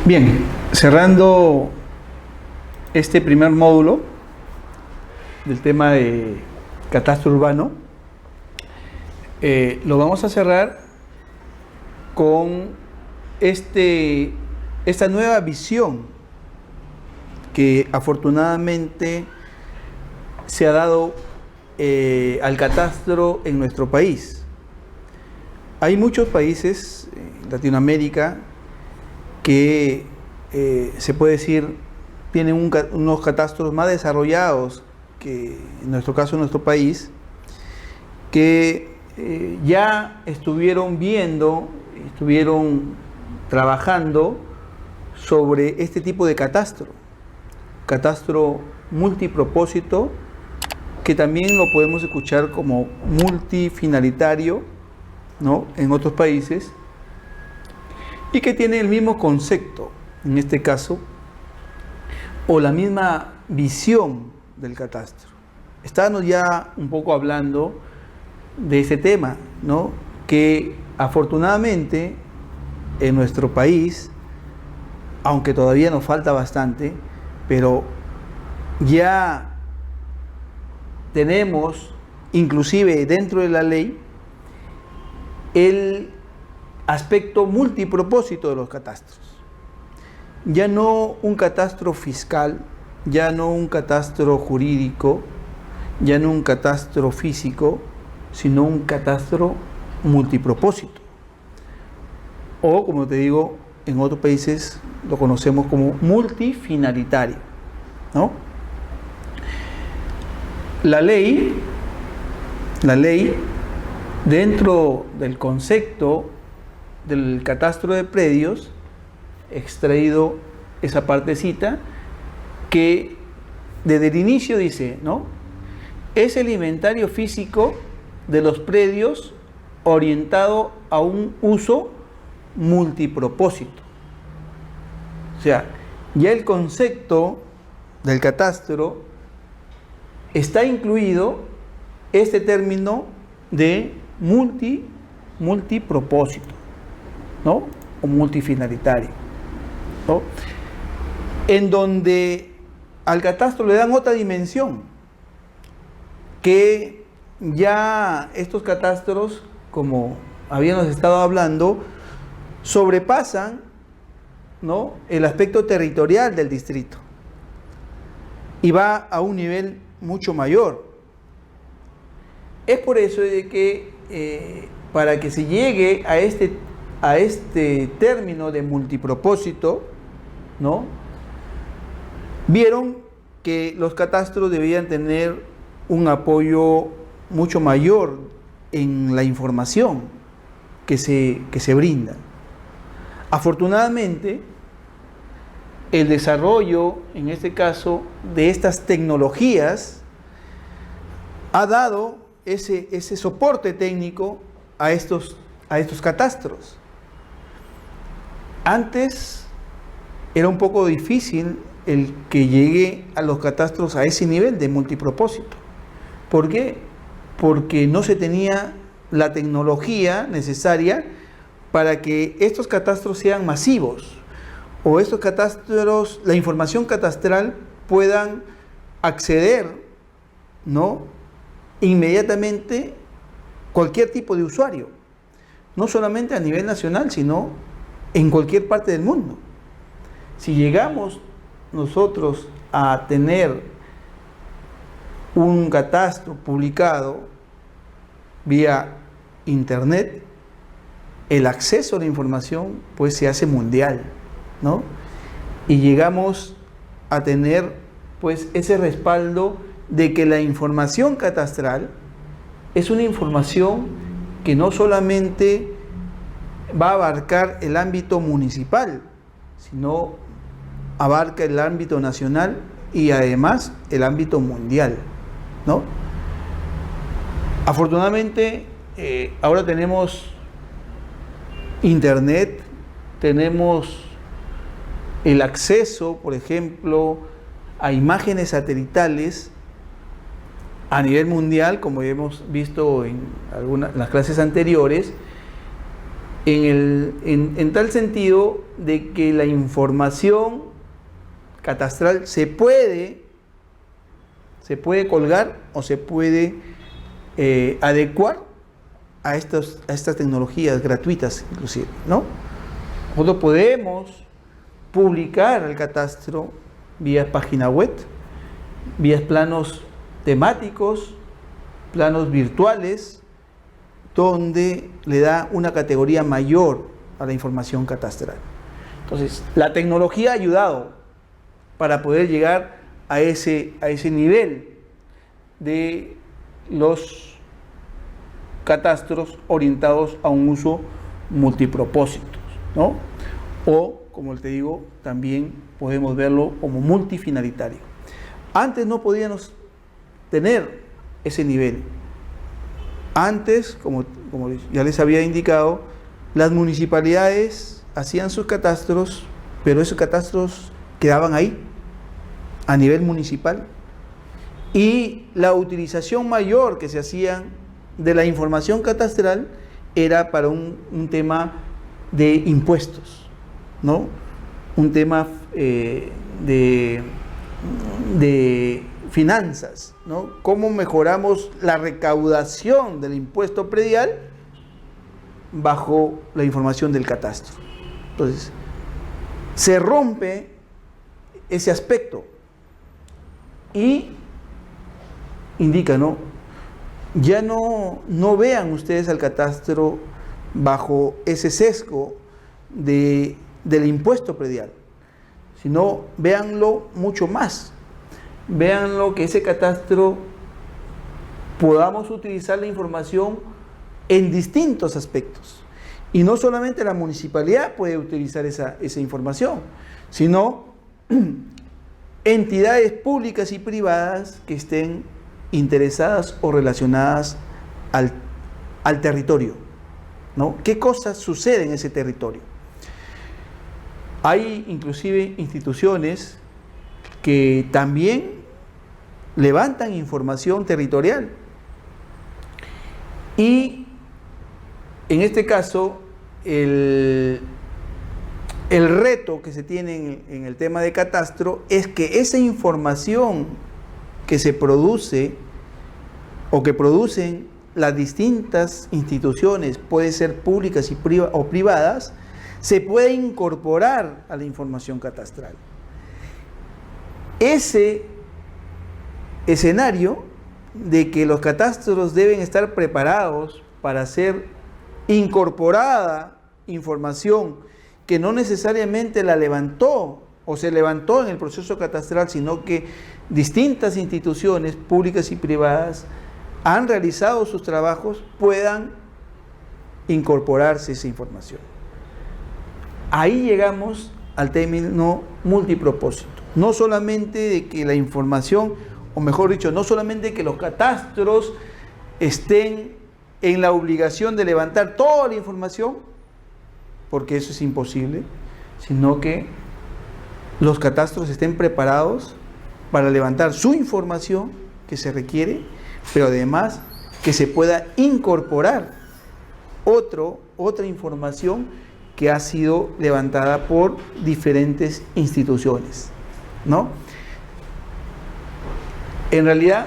Bien, cerrando este primer módulo del tema de catastro urbano, lo vamos a cerrar con esta nueva visión que afortunadamente se ha dado al catastro en nuestro país. Hay muchos países en Latinoamérica que se puede decir tienen unos catastros más desarrollados que en nuestro caso, en nuestro país, que ya estuvieron trabajando sobre este tipo de catastro multipropósito, que también lo podemos escuchar como multifinalitario, ¿no?, en otros países, y que tiene el mismo concepto, en este caso, o la misma visión del catastro. Estábamos ya un poco hablando de ese tema, ¿no?, que afortunadamente en nuestro país, aunque todavía nos falta bastante, pero ya tenemos, inclusive dentro de la ley, el aspecto multipropósito de los catastros. Ya no un catastro fiscal, ya no un catastro jurídico, ya no un catastro físico, sino un catastro multipropósito. O, como te digo, en otros países lo conocemos como multifinalitario, ¿no? La ley, dentro del concepto del catastro de predios, extraído esa partecita que desde el inicio dice, ¿no?, es el inventario físico de los predios orientado a un uso multipropósito. O sea, ya el concepto del catastro está incluido este término de multipropósito, ¿no?, o multifinalitario, ¿no?, en donde al catastro le dan otra dimensión, que ya estos catastros, como habíamos estado hablando, sobrepasan, ¿no?, el aspecto territorial del distrito y va a un nivel mucho mayor. Es por eso de que para que se llegue a este término de multipropósito, ¿no?, vieron que los catastros debían tener un apoyo mucho mayor en la información que se brinda. Afortunadamente, el desarrollo, en este caso, de estas tecnologías ha dado ese soporte técnico a estos catastros. Antes era un poco difícil el que llegue a los catastros a ese nivel de multipropósito. ¿Por qué? Porque no se tenía la tecnología necesaria para que estos catastros sean masivos, o estos catastros, la información catastral, puedan acceder, ¿no?, inmediatamente cualquier tipo de usuario, no solamente a nivel nacional, sino en cualquier parte del mundo. Si llegamos nosotros a tener un catastro publicado vía internet, el acceso a la información pues se hace mundial, ¿no?, y llegamos a tener pues ese respaldo de que la información catastral es una información que no solamente va a abarcar el ámbito municipal, sino abarca el ámbito nacional y además el ámbito mundial, ¿no? Afortunadamente, ahora tenemos internet, tenemos el acceso, por ejemplo, a imágenes satelitales a nivel mundial, como hemos visto en las clases anteriores, en tal sentido de que la información catastral se puede colgar o se puede adecuar a estas tecnologías gratuitas inclusive, ¿no? Nosotros podemos publicar el catastro vía página web, vía planos temáticos, planos virtuales, donde le da una categoría mayor a la información catastral. Entonces, la tecnología ha ayudado para poder llegar a ese nivel de los catastros orientados a un uso multipropósitos, ¿no? O, como te digo, también podemos verlo como multifinalitario. Antes no podíamos tener ese nivel. Antes, como ya les había indicado, las municipalidades hacían sus catastros, pero esos catastros quedaban ahí, a nivel municipal. Y la utilización mayor que se hacía de la información catastral era para un tema de impuestos, ¿no? Un tema de finanzas, ¿no? ¿Cómo mejoramos la recaudación del impuesto predial bajo la información del catastro? Entonces, se rompe ese aspecto y indica, ¿no? Ya no vean ustedes al catastro bajo ese sesgo del impuesto predial, sino véanlo mucho más. Véanlo que ese catastro podamos utilizar la información en distintos aspectos. Y no solamente la municipalidad puede utilizar esa información, sino entidades públicas y privadas que estén interesadas o relacionadas al territorio, ¿no? ¿Qué cosas suceden en ese territorio? Hay inclusive instituciones que también levantan información territorial. Y en este caso, el reto que se tiene en el tema de catastro es que esa información que se produce o que producen las distintas instituciones, puede ser públicas o privadas, se puede incorporar a la información catastral. Ese escenario de que los catastros deben estar preparados para ser incorporada información que no necesariamente la levantó o se levantó en el proceso catastral, sino que distintas instituciones públicas y privadas han realizado sus trabajos, puedan incorporarse esa información. Ahí llegamos al término multipropósito. No solamente de que la información, o mejor dicho, no solamente que los catastros estén en la obligación de levantar toda la información, porque eso es imposible, sino que los catastros estén preparados para levantar su información que se requiere, pero además que se pueda incorporar otra información que ha sido levantada por diferentes instituciones, ¿no? En realidad,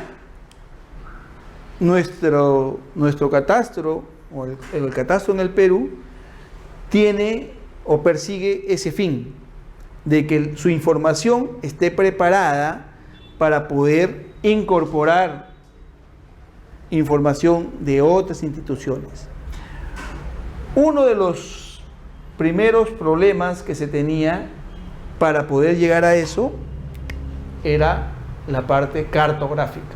nuestro catastro, o el catastro en el Perú, tiene o persigue ese fin, de que su información esté preparada para poder incorporar información de otras instituciones. Uno de los primeros problemas que se tenía para poder llegar a eso era la parte cartográfica.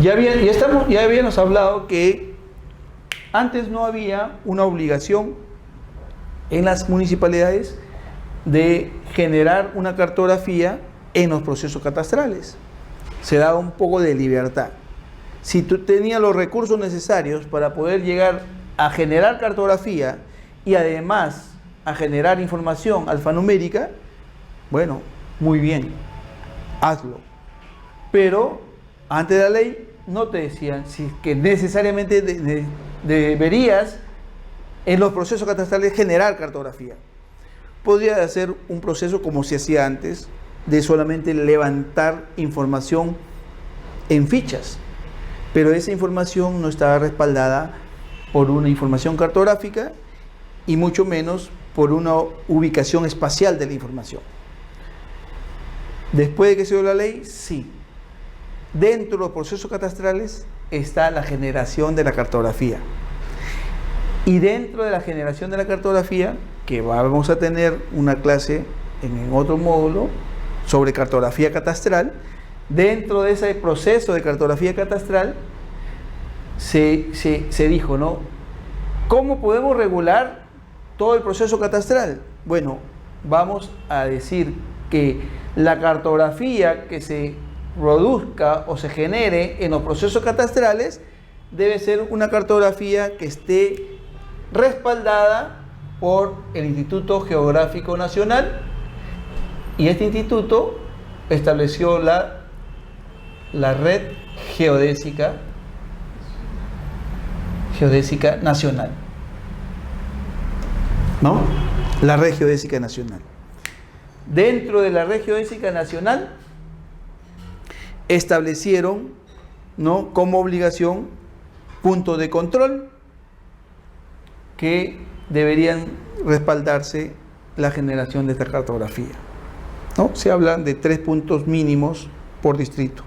Ya habíamos hablado que antes no había una obligación en las municipalidades de generar una cartografía en los procesos catastrales. Se daba un poco de libertad. Si tú tenías los recursos necesarios para poder llegar a generar cartografía y además a generar información alfanumérica, bueno, muy bien, hazlo. Pero ante la ley no te decían si que necesariamente deberías en los procesos catastrales generar cartografía. Podría hacer un proceso como se hacía antes, de solamente levantar información en fichas, pero esa información no estaba respaldada por una información cartográfica y mucho menos por una ubicación espacial de la información. Después de que se dio la ley, sí. Dentro de los procesos catastrales está la generación de la cartografía. Y dentro de la generación de la cartografía, que vamos a tener una clase en otro módulo sobre cartografía catastral, dentro de ese proceso de cartografía catastral se dijo, ¿no? ¿Cómo podemos regular todo el proceso catastral? Bueno, vamos a decir que la cartografía que se produzca o se genere en los procesos catastrales debe ser una cartografía que esté respaldada por el Instituto Geográfico Nacional, y este instituto estableció la red geodésica nacional, ¿no? La red geodésica nacional. Dentro de la red geodésica nacional establecieron, ¿no?, como obligación puntos de control que deberían respaldarse la generación de esta cartografía, ¿no? Se hablan de 3 puntos mínimos por distrito.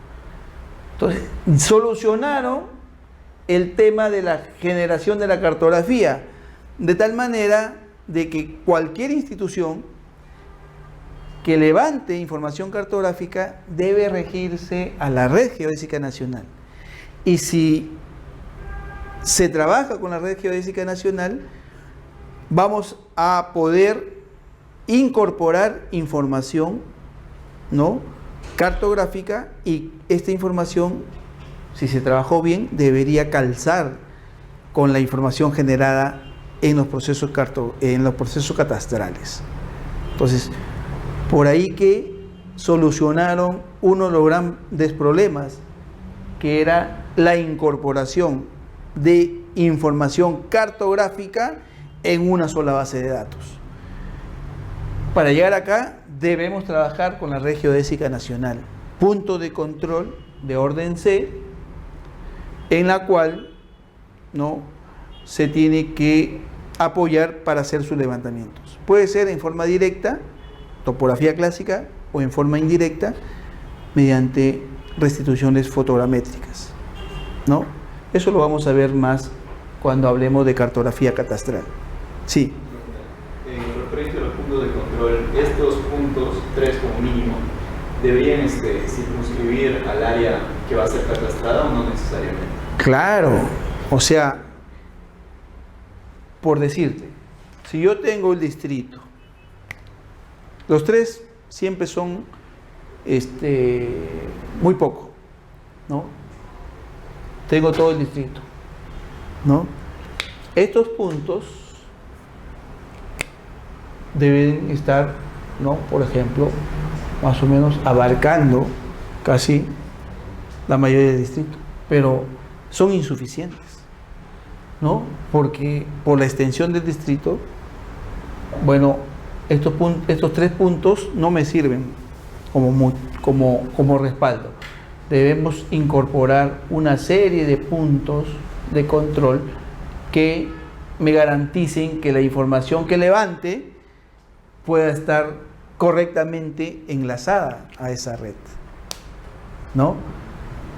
Entonces, solucionaron el tema de la generación de la cartografía de tal manera de que cualquier institución que levante información cartográfica debe regirse a la red geodésica nacional. Y si se trabaja con la red geodésica nacional, vamos a poder incorporar información, ¿no?, cartográfica, y esta información, si se trabajó bien, debería calzar con la información generada en los procesos catastrales. Entonces, por ahí que solucionaron uno de los grandes problemas, que era la incorporación de información cartográfica en una sola base de datos. Para llegar acá debemos trabajar con la red geodésica nacional, punto de control de orden C, en la cual, ¿no?, se tiene que apoyar para hacer sus levantamientos. Puede ser en forma directa, topografía clásica, o en forma indirecta, mediante restituciones fotogramétricas, ¿no? Eso lo vamos a ver más cuando hablemos de cartografía catastral. Sí. Referente a los puntos de control, estos puntos, 3 como mínimo, ¿deberían circunscribir al área que va a ser catastrada o no necesariamente? Claro, o sea, por decirte, si yo tengo el distrito, los 3 siempre son muy poco, ¿no? Tengo todo el distrito, ¿no? Estos puntos deben estar, ¿no?, por ejemplo, más o menos abarcando casi la mayoría del distrito, pero son insuficientes, ¿no? Porque por la extensión del distrito, bueno, estos 3 puntos no me sirven como respaldo. Debemos incorporar una serie de puntos de control que me garanticen que la información que levante pueda estar correctamente enlazada a esa red, ¿no?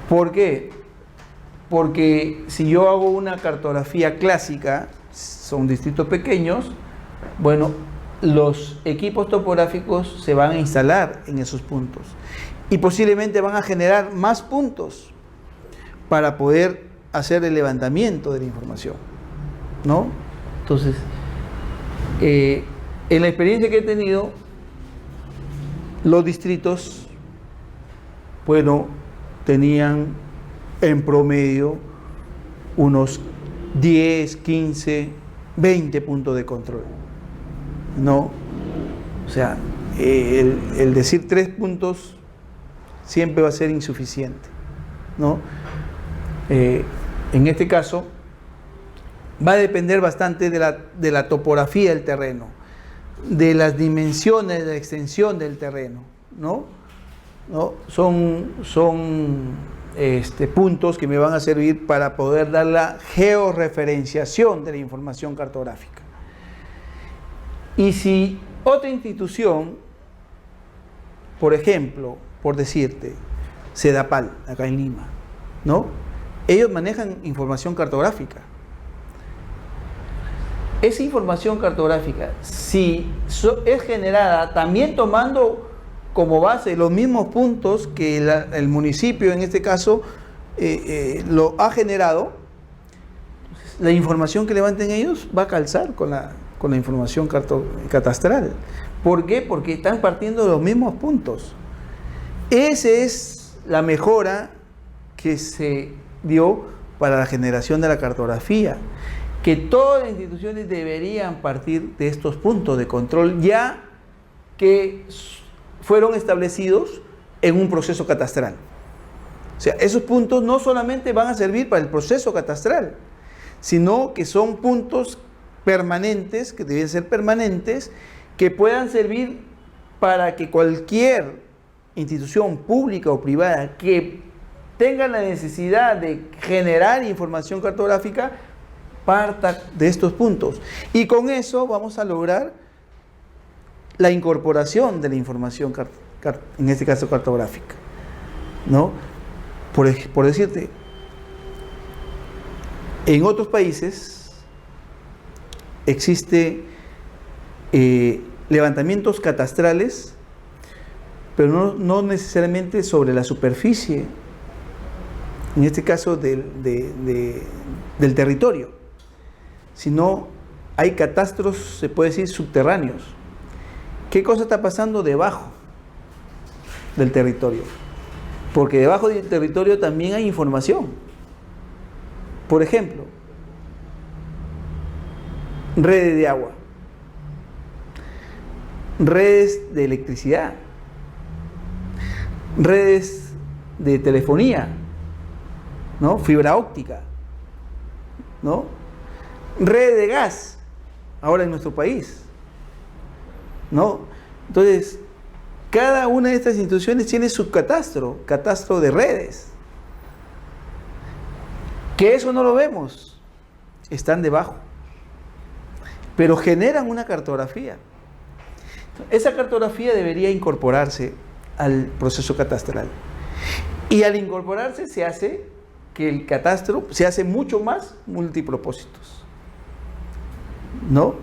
¿Por qué? Porque si yo hago una cartografía clásica, son distritos pequeños, bueno, los equipos topográficos se van a instalar en esos puntos y posiblemente van a generar más puntos para poder hacer el levantamiento de la información, ¿no? Entonces, en la experiencia que he tenido, los distritos, bueno, tenían en promedio unos 10, 15, 20 puntos de control, ¿no? O sea, el decir 3 puntos siempre va a ser insuficiente, ¿no? En este caso, va a depender bastante de la topografía del terreno, de las dimensiones, de la extensión del terreno, ¿no? Son puntos que me van a servir para poder dar la georreferenciación de la información cartográfica. Y si otra institución, por ejemplo, por decirte, Sedapal, acá en Lima, ¿no? Ellos manejan información cartográfica. Esa información cartográfica, si es generada también tomando como base los mismos puntos que el municipio, en este caso, lo ha generado, la información que levanten ellos va a calzar con la información catastral. ¿Por qué? Porque están partiendo de los mismos puntos. Esa es la mejora que se dio para la generación de la cartografía, que todas las instituciones deberían partir de estos puntos de control ya que fueron establecidos en un proceso catastral. O sea, esos puntos no solamente van a servir para el proceso catastral, sino que son puntos permanentes, que deben ser permanentes, que puedan servir para que cualquier institución pública o privada que tenga la necesidad de generar información cartográfica parta de estos puntos. Y con eso vamos a lograr la incorporación de la información, en este caso cartográfica, ¿no? Por decirte, en otros países existe levantamientos catastrales, pero no necesariamente sobre la superficie, en este caso del territorio, sino hay catastros, se puede decir, subterráneos. ¿Qué cosa está pasando debajo del territorio? Porque debajo del territorio también hay información. Por ejemplo, redes de agua, redes de electricidad, redes de telefonía, ¿no? Fibra óptica, ¿no? Red de gas, ahora en nuestro país, ¿no? Entonces, cada una de estas instituciones tiene su catastro de redes. Que eso no lo vemos, están debajo, pero generan una cartografía. Esa cartografía debería incorporarse al proceso catastral. Y al incorporarse se hace que el catastro se hace mucho más multipropósitos, ¿no?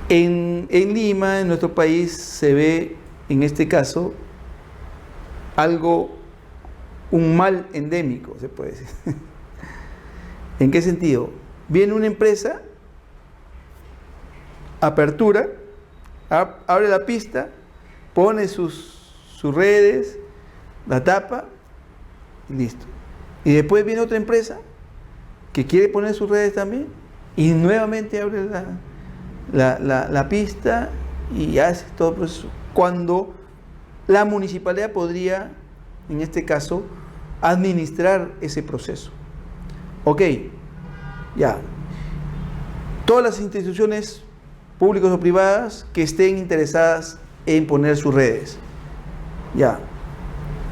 En Lima, en nuestro país, se ve, en este caso, un mal endémico, se puede decir. ¿En qué sentido? Viene una empresa, apertura, abre la pista, pone sus redes, la tapa, y listo. Y después viene otra empresa que quiere poner sus redes también, y nuevamente abre la pista y hace todo el proceso. Cuando la municipalidad podría, en este caso, administrar ese proceso. Ok, ya. Todas las instituciones públicas o privadas que estén interesadas en poner sus redes, ya.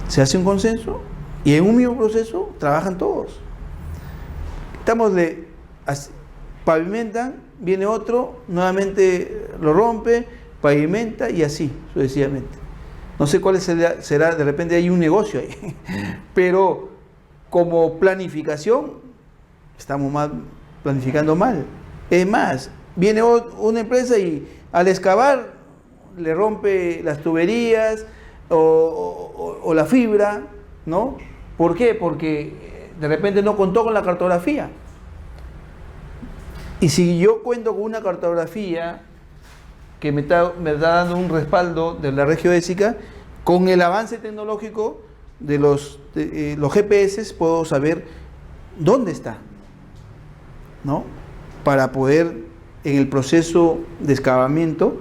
Se hace un consenso y en un mismo proceso trabajan todos. Pavimentan, viene otro, nuevamente lo rompe, pavimenta y así sucesivamente. No sé cuál será, de repente hay un negocio ahí, pero como planificación estamos planificando mal. Es más, viene una empresa y al excavar le rompe las tuberías o la fibra, ¿no? ¿Por qué? Porque de repente no contó con la cartografía. Y si yo cuento con una cartografía que me está dando un respaldo de la regioésica, con el avance tecnológico de los GPS puedo saber dónde está, ¿no? Para poder, en el proceso de excavamiento,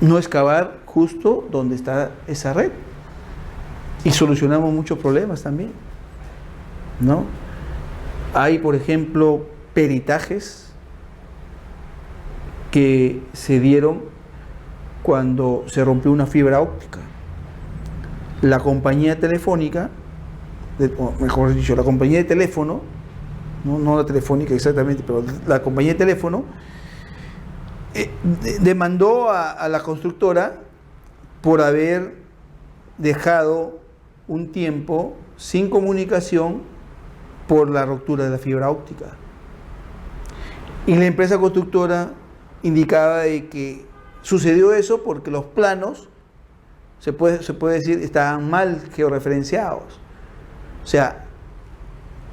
no excavar justo donde está esa red. Y solucionamos muchos problemas también. ¿no? Hay, por ejemplo, peritajes que se dieron cuando se rompió una fibra óptica. La compañía telefónica, o mejor dicho, la compañía de teléfono, no la telefónica exactamente, pero la compañía de teléfono demandó a la constructora por haber dejado un tiempo sin comunicación por la ruptura de la fibra óptica. Y la empresa constructora indicaba de que sucedió eso porque los planos, se puede decir, estaban mal georreferenciados. O sea,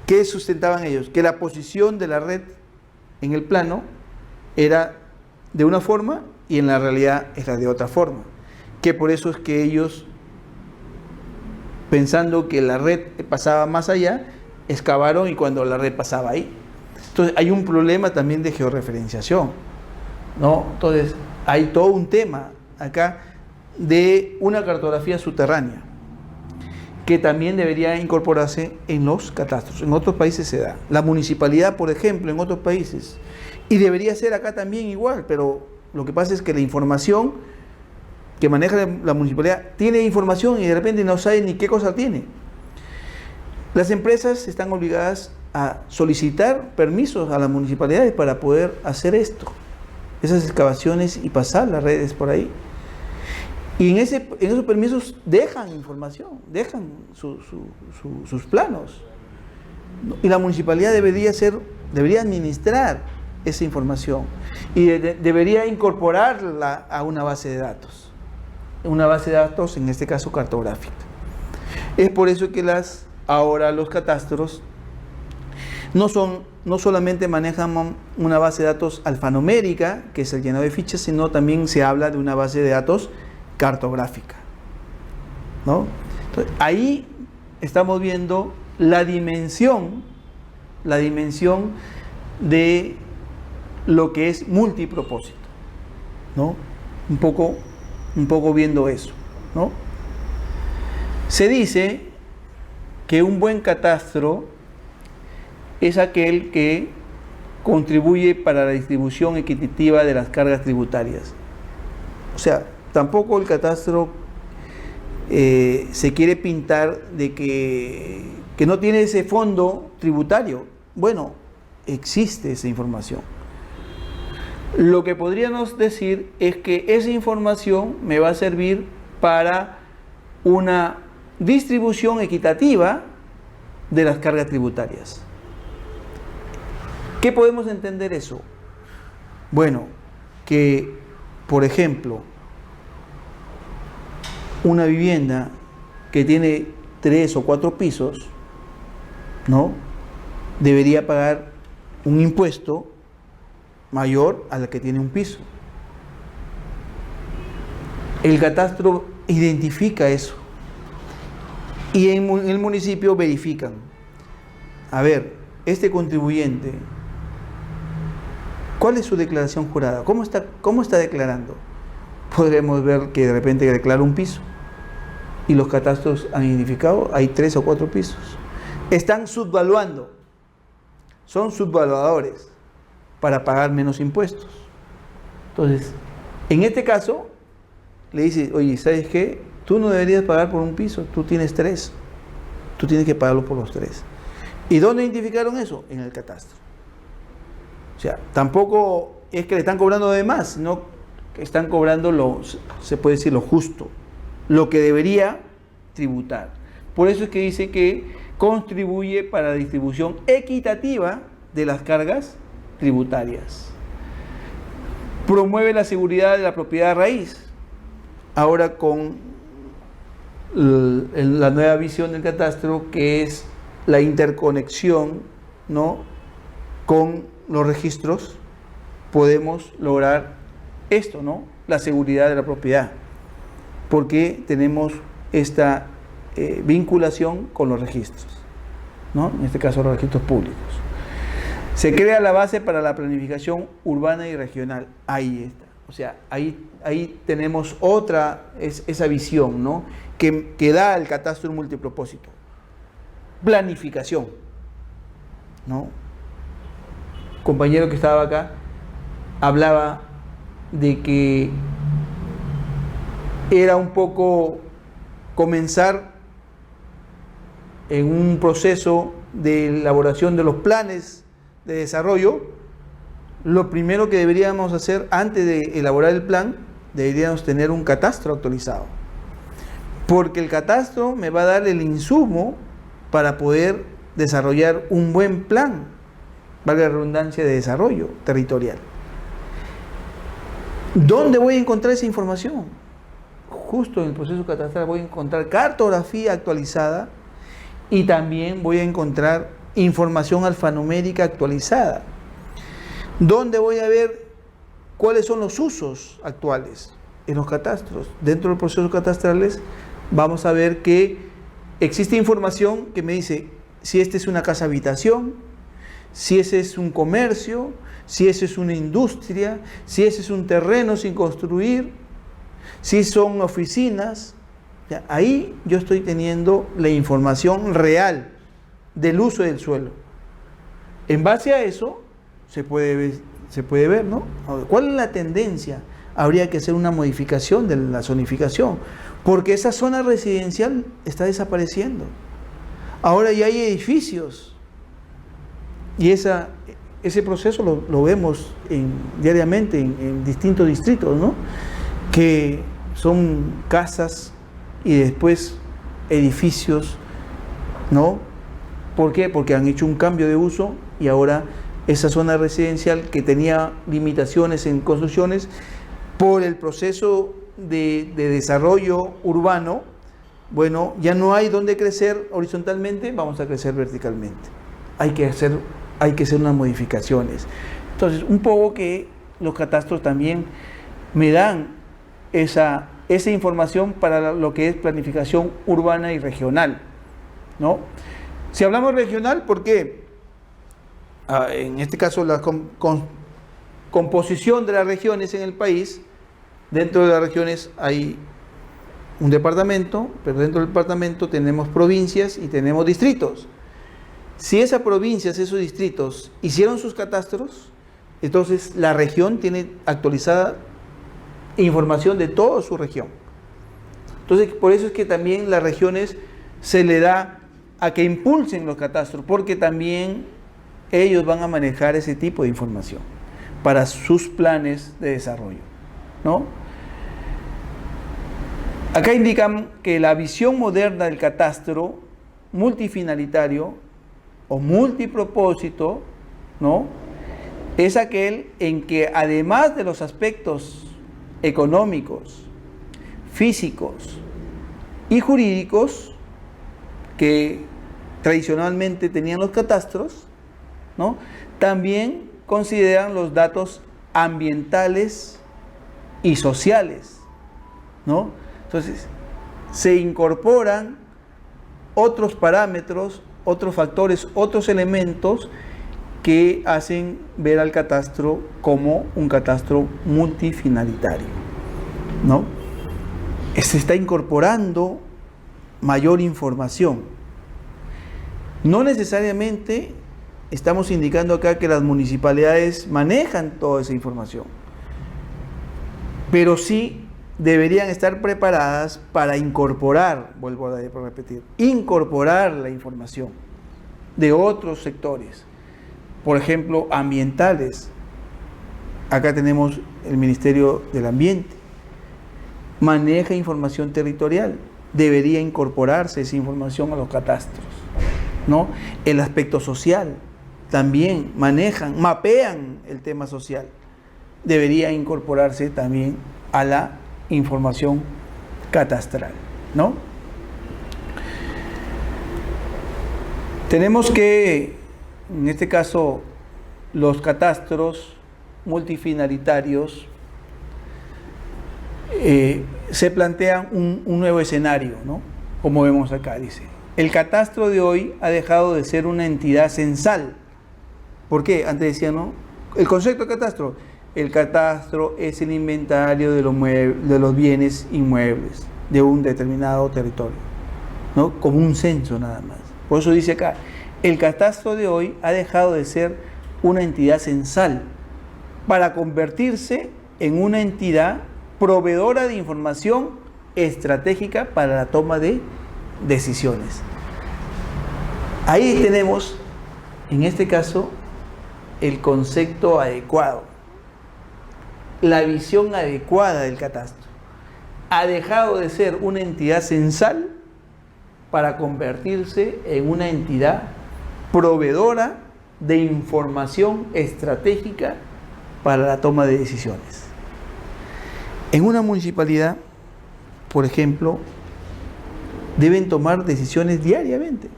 ¿qué sustentaban ellos? Que la posición de la red en el plano era de una forma y en la realidad era de otra forma. Que por eso es que ellos, pensando que la red pasaba más allá, excavaron y cuando la red pasaba ahí. Entonces hay un problema también de georreferenciación, ¿no? Entonces hay todo un tema acá de una cartografía subterránea que también debería incorporarse en los catastros. En otros países se da. La municipalidad, por ejemplo, en otros países. Y debería ser acá también igual, pero lo que pasa es que la información que maneja la municipalidad tiene información y de repente no sabe ni qué cosa tiene. Las empresas están obligadas a solicitar permisos a las municipalidades para poder hacer esto, esas excavaciones y pasar las redes por ahí. Y en esos permisos dejan información, dejan sus planos. Y la municipalidad debería administrar esa información y debería incorporarla a una base de datos. Una base de datos, en este caso cartográfica. Es por eso que ahora los catastros no solamente manejan una base de datos alfanumérica, que es el llenado de fichas, sino también se habla de una base de datos cartográfica, ¿no? Entonces, ahí estamos viendo la dimensión de lo que es multipropósito, ¿no? Un poco viendo eso, ¿no? Se dice que un buen catastro es aquel que contribuye para la distribución equitativa de las cargas tributarias. O sea, tampoco el catastro se quiere pintar de que no tiene ese fondo tributario. Bueno, existe esa información. Lo que podríamos decir es que esa información me va a servir para una distribución equitativa de las cargas tributarias. ¿Qué podemos entender eso? Bueno, que, por ejemplo, una vivienda que tiene 3 o 4 pisos, ¿no?, debería pagar un impuesto mayor a la que tiene un piso. El catastro identifica eso y en el municipio verifican. A ver, este contribuyente, ¿cuál es su declaración jurada? ¿Cómo está declarando? Podremos ver que de repente declara un piso y los catastros han identificado, hay 3 o 4 pisos. Están subvaluando, son subvaluadores para pagar menos impuestos. Entonces, en este caso, le dice, oye, ¿sabes qué? Tú no deberías pagar por un piso, tú tienes 3, tú tienes que pagarlo por los 3. ¿Y dónde identificaron eso? En el catastro. O sea, tampoco es que le están cobrando de más, sino que están cobrando se puede decir lo justo, lo que debería tributar. Por eso es que dice que contribuye para la distribución equitativa de las cargas tributarias. Promueve la seguridad de la propiedad raíz. Ahora con la nueva visión del catastro, que es la interconexión, ¿no?, con los registros, podemos lograr esto, ¿no?, la seguridad de la propiedad, porque tenemos esta vinculación con los registros, ¿no?, en este caso los registros públicos. Se crea la base para la planificación urbana y regional. Ahí está. O sea, ahí tenemos esa visión, ¿no?, que da el catastro multipropósito. Planificación. ¿no? Compañero que estaba acá hablaba de que era un poco comenzar en un proceso de elaboración de los planes de desarrollo. Lo primero que deberíamos hacer antes de elaborar el plan, deberíamos tener un catastro actualizado, porque el catastro me va a dar el insumo para poder desarrollar un buen plan, valga la redundancia, de desarrollo territorial. ¿Dónde voy a encontrar esa información? Justo en el proceso catastral voy a encontrar cartografía actualizada y también voy a encontrar información alfanumérica actualizada. ¿Dónde voy a ver cuáles son los usos actuales? En los catastros. Dentro de los procesos catastrales vamos a ver que existe información que me dice si esta es una casa habitación, si ese es un comercio, si ese es una industria, si ese es un terreno sin construir, si son oficinas. Ahí yo estoy teniendo la información real del uso del suelo. En base a eso se puede ver, ¿no? ¿Cuál es la tendencia? Habría que hacer una modificación de la zonificación, porque esa zona residencial está desapareciendo. Ahora ya hay edificios y ese proceso lo vemos diariamente en distintos distritos, ¿no? Que son casas y después edificios, ¿no? ¿Por qué? Porque han hecho un cambio de uso y ahora esa zona residencial que tenía limitaciones en construcciones, por el proceso de desarrollo urbano, bueno, ya no hay donde crecer horizontalmente, vamos a crecer verticalmente. Hay que hacer unas modificaciones. Entonces, un poco que los catastros también me dan esa información para lo que es planificación urbana y regional, ¿no? Si hablamos regional, ¿por qué? En este caso, la composición de las regiones en el país. Dentro de las regiones hay un departamento, pero dentro del departamento tenemos provincias y tenemos distritos. Si esas provincias, esos distritos hicieron sus catastros, entonces la región tiene actualizada información de toda su región. Entonces, por eso es que también las regiones se le da a que impulsen los catastros, porque también ellos van a manejar ese tipo de información para sus planes de desarrollo, ¿no? Acá indican que la visión moderna del catastro multifinalitario o multipropósito, ¿no?, es aquel en que además de los aspectos económicos, físicos y jurídicos que tradicionalmente tenían los catastros, ¿no?, también consideran los datos ambientales y sociales, ¿no? Entonces, se incorporan otros parámetros, otros factores, otros elementos que hacen ver al catastro como un catastro multifinalitario, ¿no? Se está incorporando mayor información. No necesariamente estamos indicando acá que las municipalidades manejan toda esa información, pero sí deberían estar preparadas para incorporar, vuelvo a repetir, incorporar la información de otros sectores, por ejemplo, ambientales. Acá tenemos el Ministerio del Ambiente, maneja información territorial, debería incorporarse esa información a los catastros, ¿no? El aspecto social, también mapean el tema social, debería incorporarse también a la información catastral, ¿no? Tenemos que, en este caso, los catastros multifinalitarios se plantean un nuevo escenario, ¿no? Como vemos acá, dice, el catastro de hoy ha dejado de ser una entidad censal. ¿Por qué? Antes decía, ¿no?, el concepto de catastro. El catastro es el inventario de los bienes inmuebles de un determinado territorio, ¿no?, como un censo nada más. Por eso dice acá, el catastro de hoy ha dejado de ser una entidad censal para convertirse en una entidad proveedora de información estratégica para la toma de decisiones. Ahí tenemos, en este caso, el concepto adecuado, la visión adecuada del catastro. Ha dejado de ser una entidad censal para convertirse en una entidad proveedora de información estratégica para la toma de decisiones. En una municipalidad, por ejemplo, deben tomar decisiones diariamente.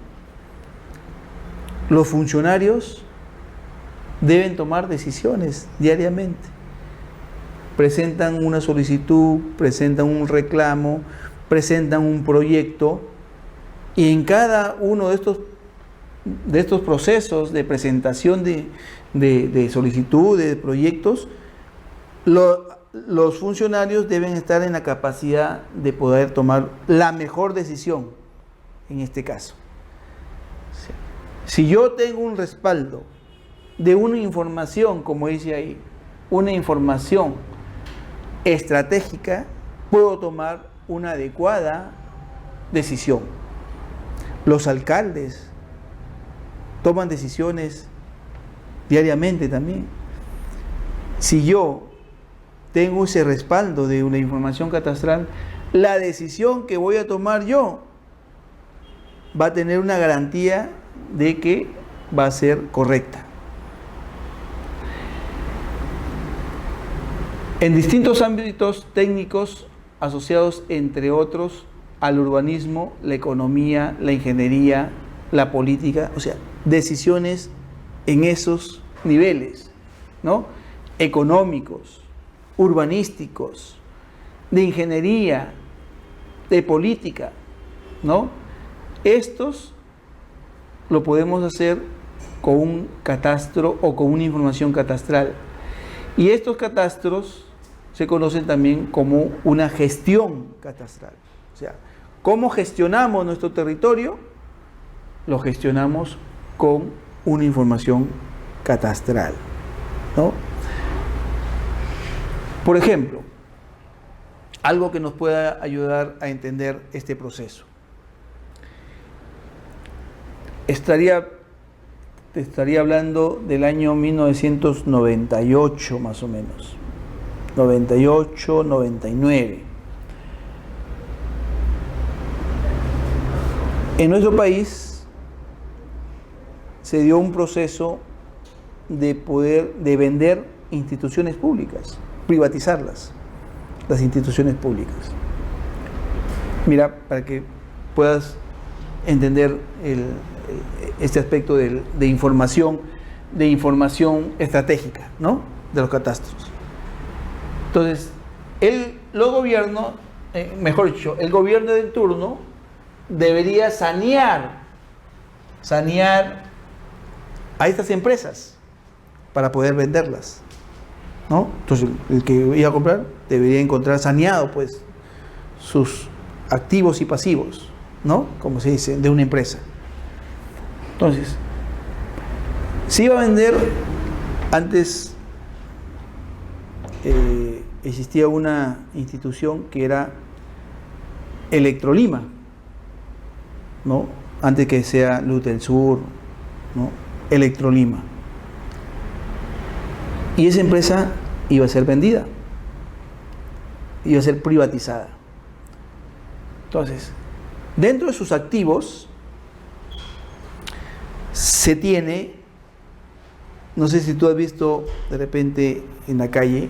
Los funcionarios deben tomar decisiones diariamente. Presentan una solicitud, presentan un reclamo, presentan un proyecto, y en cada uno de estos procesos de presentación de solicitud, de proyectos, los funcionarios deben estar en la capacidad de poder tomar la mejor decisión en este caso. Si yo tengo un respaldo de una información, como dice ahí, una información estratégica, puedo tomar una adecuada decisión. Los alcaldes toman decisiones diariamente también. Si yo tengo ese respaldo de una información catastral, la decisión que voy a tomar yo va a tener una garantía de que va a ser correcta. En distintos ámbitos técnicos asociados, entre otros, al urbanismo, la economía, la ingeniería, la política, o sea, decisiones en esos niveles, ¿no? Económicos, urbanísticos, de ingeniería, de política, ¿no? Estos lo podemos hacer con un catastro o con una información catastral. Y estos catastros se conocen también como una gestión catastral. O sea, ¿cómo gestionamos nuestro territorio? Lo gestionamos con una información catastral, ¿no? Por ejemplo, algo que nos pueda ayudar a entender este proceso. Te estaría hablando del año 1998 más o menos, 98, 99. En nuestro país se dio un proceso de vender instituciones públicas, privatizarlas, las instituciones públicas. Mira, para que puedas entender este aspecto de información estratégica, ¿no? De los catastros. Entonces, el gobierno del turno debería sanear a estas empresas para poder venderlas, ¿no? Entonces, el que iba a comprar debería encontrar saneado, pues, sus activos y pasivos, ¿no? Como se dice, de una empresa. Entonces, si iba a vender, antes existía una institución que era Electrolima, ¿no? Antes que sea Luz del Sur, ¿no? Electrolima. Y esa empresa iba a ser vendida, iba a ser privatizada. Entonces, dentro de sus activos se tiene, no sé si tú has visto de repente en la calle,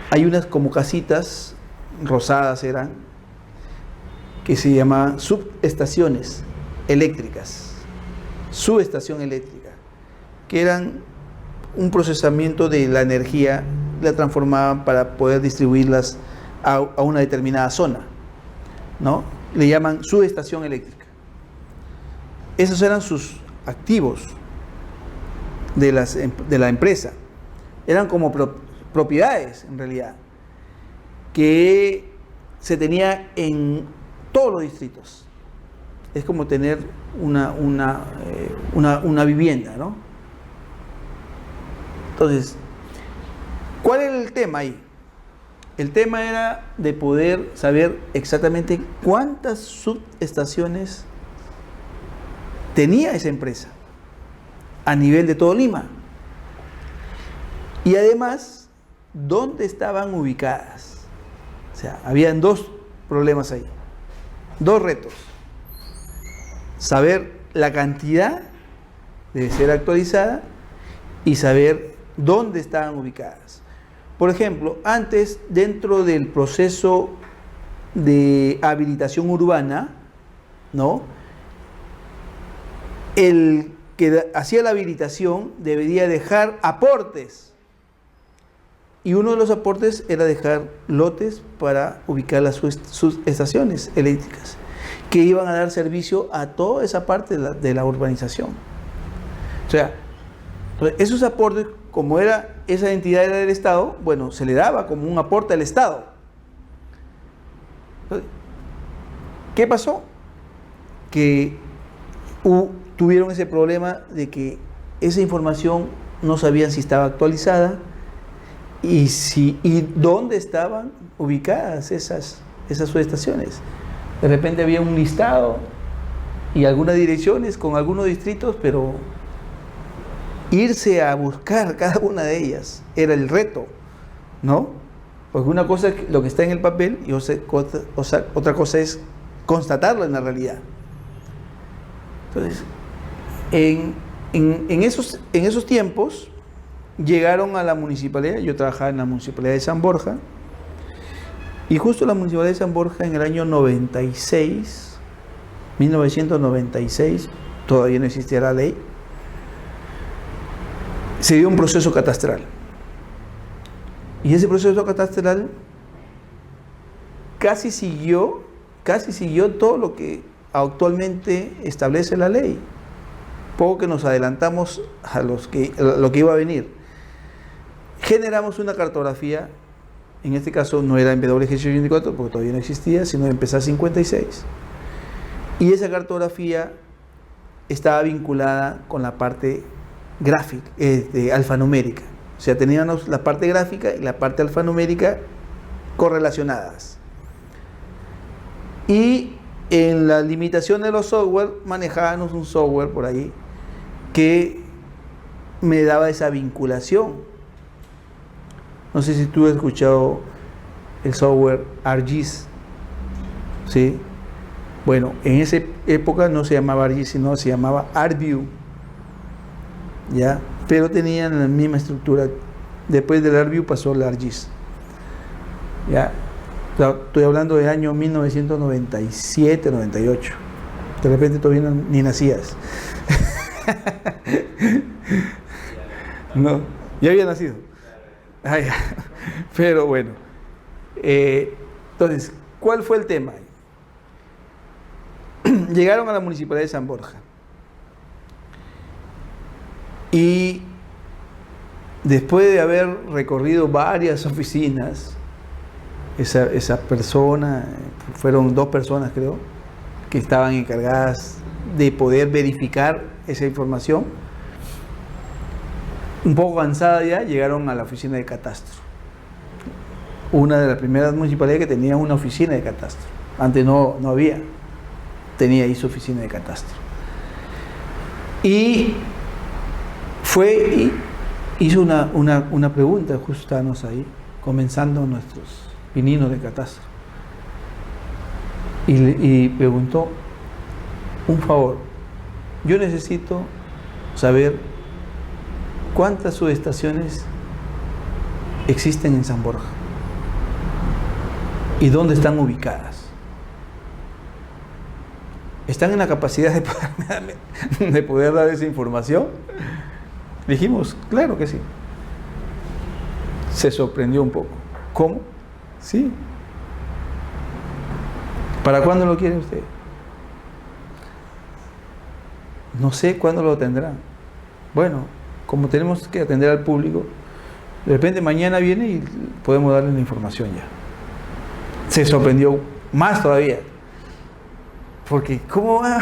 hay unas como casitas rosadas eran, que se llama subestaciones eléctricas, subestación eléctrica, que eran un procesamiento de la energía, la transformaban para poder distribuirlas a una determinada zona, ¿no? Le llaman subestación eléctrica. Esos eran sus activos de la empresa. Eran como propiedades, en realidad, que se tenía en todos los distritos. es como tener una vivienda, ¿no? Entonces, ¿cuál era el tema ahí? El tema era de poder saber exactamente cuántas subestaciones tenía esa empresa a nivel de todo Lima. Y además, ¿dónde estaban ubicadas? O sea, habían dos problemas ahí, dos retos. Saber la cantidad debe ser actualizada y saber dónde estaban ubicadas. Por ejemplo, antes, dentro del proceso de habilitación urbana, ¿no?, el que hacía la habilitación debería dejar aportes. Y uno de los aportes era dejar lotes para ubicar las subestaciones eléctricas, que iban a dar servicio a toda esa parte de la urbanización. O sea, esos aportes, como esa entidad era del Estado, bueno, se le daba como un aporte al Estado. ¿Qué pasó? Que tuvieron ese problema de que esa información no sabían si estaba actualizada y dónde estaban ubicadas esas subestaciones. De repente había un listado y algunas direcciones con algunos distritos, pero irse a buscar cada una de ellas era el reto, ¿no? Porque una cosa es lo que está en el papel y otra cosa es constatarlo en la realidad. Entonces, en esos tiempos llegaron a la municipalidad. Yo trabajaba en la municipalidad de San Borja, y justo la municipalidad de San Borja en el año 1996, todavía no existía la ley, se dio un proceso catastral. Y ese proceso catastral casi siguió todo lo que actualmente establece la ley. Poco que nos adelantamos a lo que iba a venir. Generamos una cartografía, en este caso no era en WG 24 porque todavía no existía, sino en PESA 56. Y esa cartografía estaba vinculada con la parte gráfica, alfanumérica. O sea, teníamos la parte gráfica y la parte alfanumérica correlacionadas. Y en la limitación de los software, manejábamos un software por ahí que me daba esa vinculación. No sé si tú has escuchado el software ArcGIS, ¿sí? Bueno, en esa época no se llamaba ArcGIS, sino se llamaba ArcView, ¿ya? Pero tenían la misma estructura. Después del ArcView pasó el ArcGIS, ¿ya? Estoy hablando del año 1997, 98. De repente todavía ni nacías. No, ya había nacido. Ah, ya. Pero bueno. Entonces, ¿cuál fue el tema? Llegaron a la municipalidad de San Borja. Y después de haber recorrido varias oficinas, esa persona, fueron 2 personas creo, que estaban encargadas de poder verificar esa información. Un poco cansada ya, llegaron a la oficina de catastro. Una de las primeras municipalidades que tenía una oficina de catastro. Antes no había. Tenía ahí su oficina de catastro. Y fue y hizo una pregunta, justo estábamos ahí, comenzando nuestros pininos de catastro. Y preguntó, un favor, yo necesito saber cuántas subestaciones existen en San Borja y dónde están ubicadas. ¿Están en la capacidad de poder dar esa información? Dijimos, claro que sí. Se sorprendió un poco. ¿Cómo? Sí. ¿Para cuándo lo quiere usted? No sé cuándo lo tendrá. Bueno, como tenemos que atender al público, de repente mañana viene y podemos darle la información ya. Se sorprendió más todavía. Porque, ¿cómo va?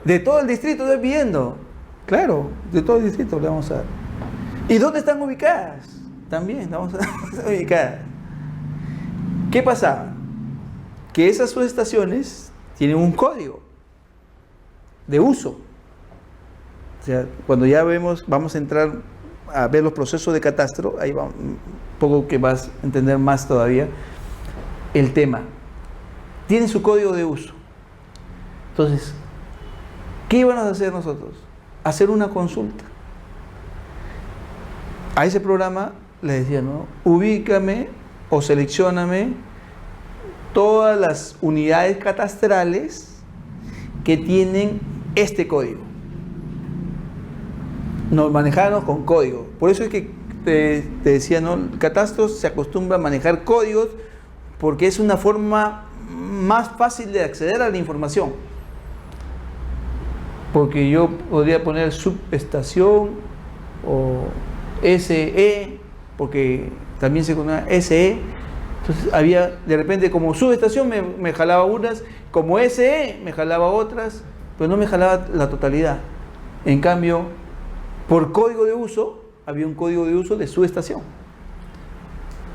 De todo el distrito estoy pidiendo. Claro, de todo el distrito le vamos a dar. ¿Y dónde están ubicadas? También vamos a ubicadas. ¿Qué pasaba? Que esas subestaciones tienen un código de uso. O sea, cuando ya vamos a entrar a ver los procesos de catastro, ahí va un poco que vas a entender más todavía el tema. Tiene su código de uso. Entonces, ¿qué íbamos a hacer nosotros? Hacer una consulta. A ese programa le decía, ¿no? Ubícame o seleccióname todas las unidades catastrales que tienen este código. Nos manejamos con código. Por eso es que te decía, ¿no? El catastro se acostumbra a manejar códigos porque es una forma más fácil de acceder a la información. Porque yo podría poner subestación o SE, porque también se conoce SE. Entonces había, de repente, como subestación me jalaba unas, como SE me jalaba otras, pero no me jalaba la totalidad. En cambio, por código de uso, había un código de uso de subestación.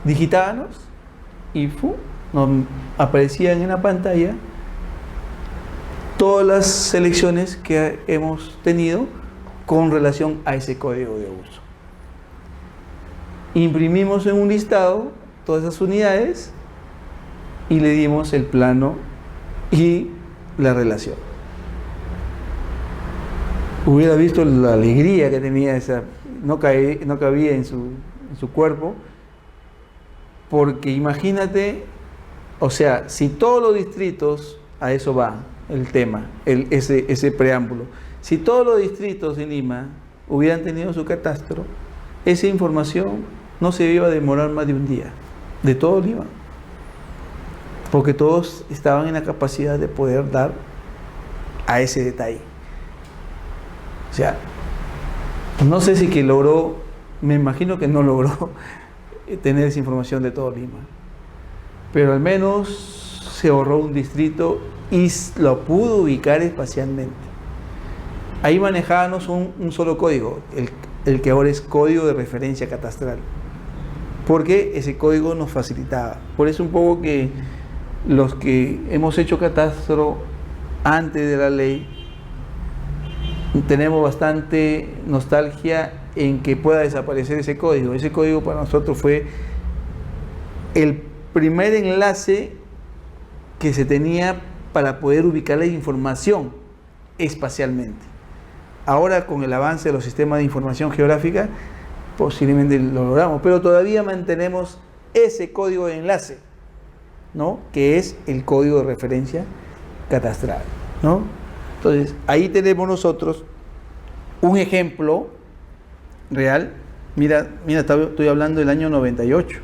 Digitábamos y nos aparecían en la pantalla todas las selecciones que hemos tenido con relación a ese código de uso. Imprimimos en un listado todas esas unidades y le dimos el plano y la relación. Hubiera visto la alegría que tenía esa, no cabía en su cuerpo, porque imagínate, o sea, si todos los distritos, a eso va el tema, ese preámbulo, si todos los distritos de Lima hubieran tenido su catastro, esa información no se iba a demorar más de un día, de todo Lima, porque todos estaban en la capacidad de poder dar a ese detalle. O sea, no sé si que logró, me imagino que no logró tener esa información de todo Lima, pero al menos se ahorró un distrito y lo pudo ubicar espacialmente. Ahí manejábamos un solo código, el que ahora es código de referencia catastral, porque ese código nos facilitaba. Por eso un poco que los que hemos hecho catastro antes de la ley tenemos bastante nostalgia en que pueda desaparecer ese código. Ese código para nosotros fue el primer enlace que se tenía para poder ubicar la información espacialmente. Ahora, con el avance de los sistemas de información geográfica, posiblemente lo logramos, pero todavía mantenemos ese código de enlace, ¿no? Que es el código de referencia catastral, ¿no? Entonces, ahí tenemos nosotros un ejemplo real. Mira, estoy hablando del año 98,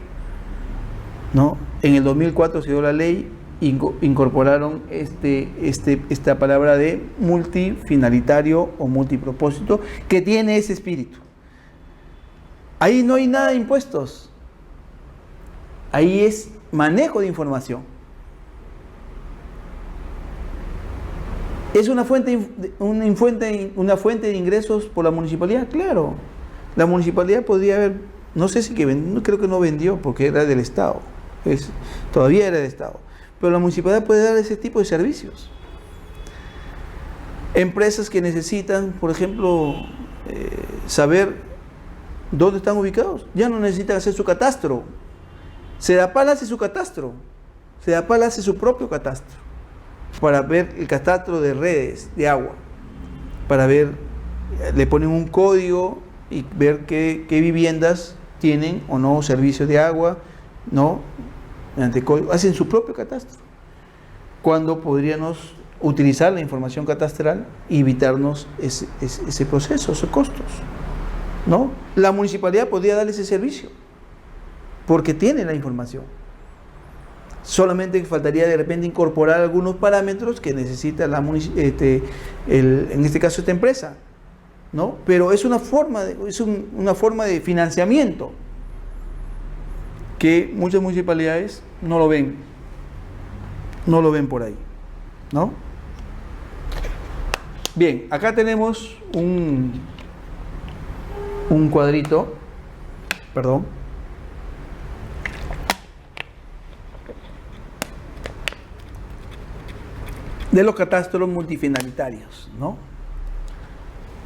¿no? En el 2004 se dio la ley, incorporaron esta palabra de multifinalitario o multipropósito, que tiene ese espíritu. Ahí no hay nada de impuestos, ahí es manejo de información. ¿Es una fuente de ingresos por la municipalidad? Claro. La municipalidad podría haber, no sé si creo que no vendió porque era del Estado, todavía era del Estado, pero la municipalidad puede dar ese tipo de servicios. Empresas que necesitan, por ejemplo, saber dónde están ubicados, ya no necesitan hacer su catastro. Sedapal hace su catastro, Sedapal hace su propio catastro, para ver el catastro de redes de agua, para ver, le ponen un código y ver qué viviendas tienen o no servicios de agua, ¿no? Mediante código, hacen su propio catastro. ¿Cuándo podríamos utilizar la información catastral y evitarnos ese proceso, esos costos, ¿no? La municipalidad podría darle ese servicio, porque tiene la información. Solamente faltaría de repente incorporar algunos parámetros que necesita en este caso esta empresa, ¿no? Pero es una forma de financiamiento que muchas municipalidades no lo ven por ahí, ¿no? Bien, acá tenemos un cuadrito, perdón, de los catastros multifinalitarios, ¿no?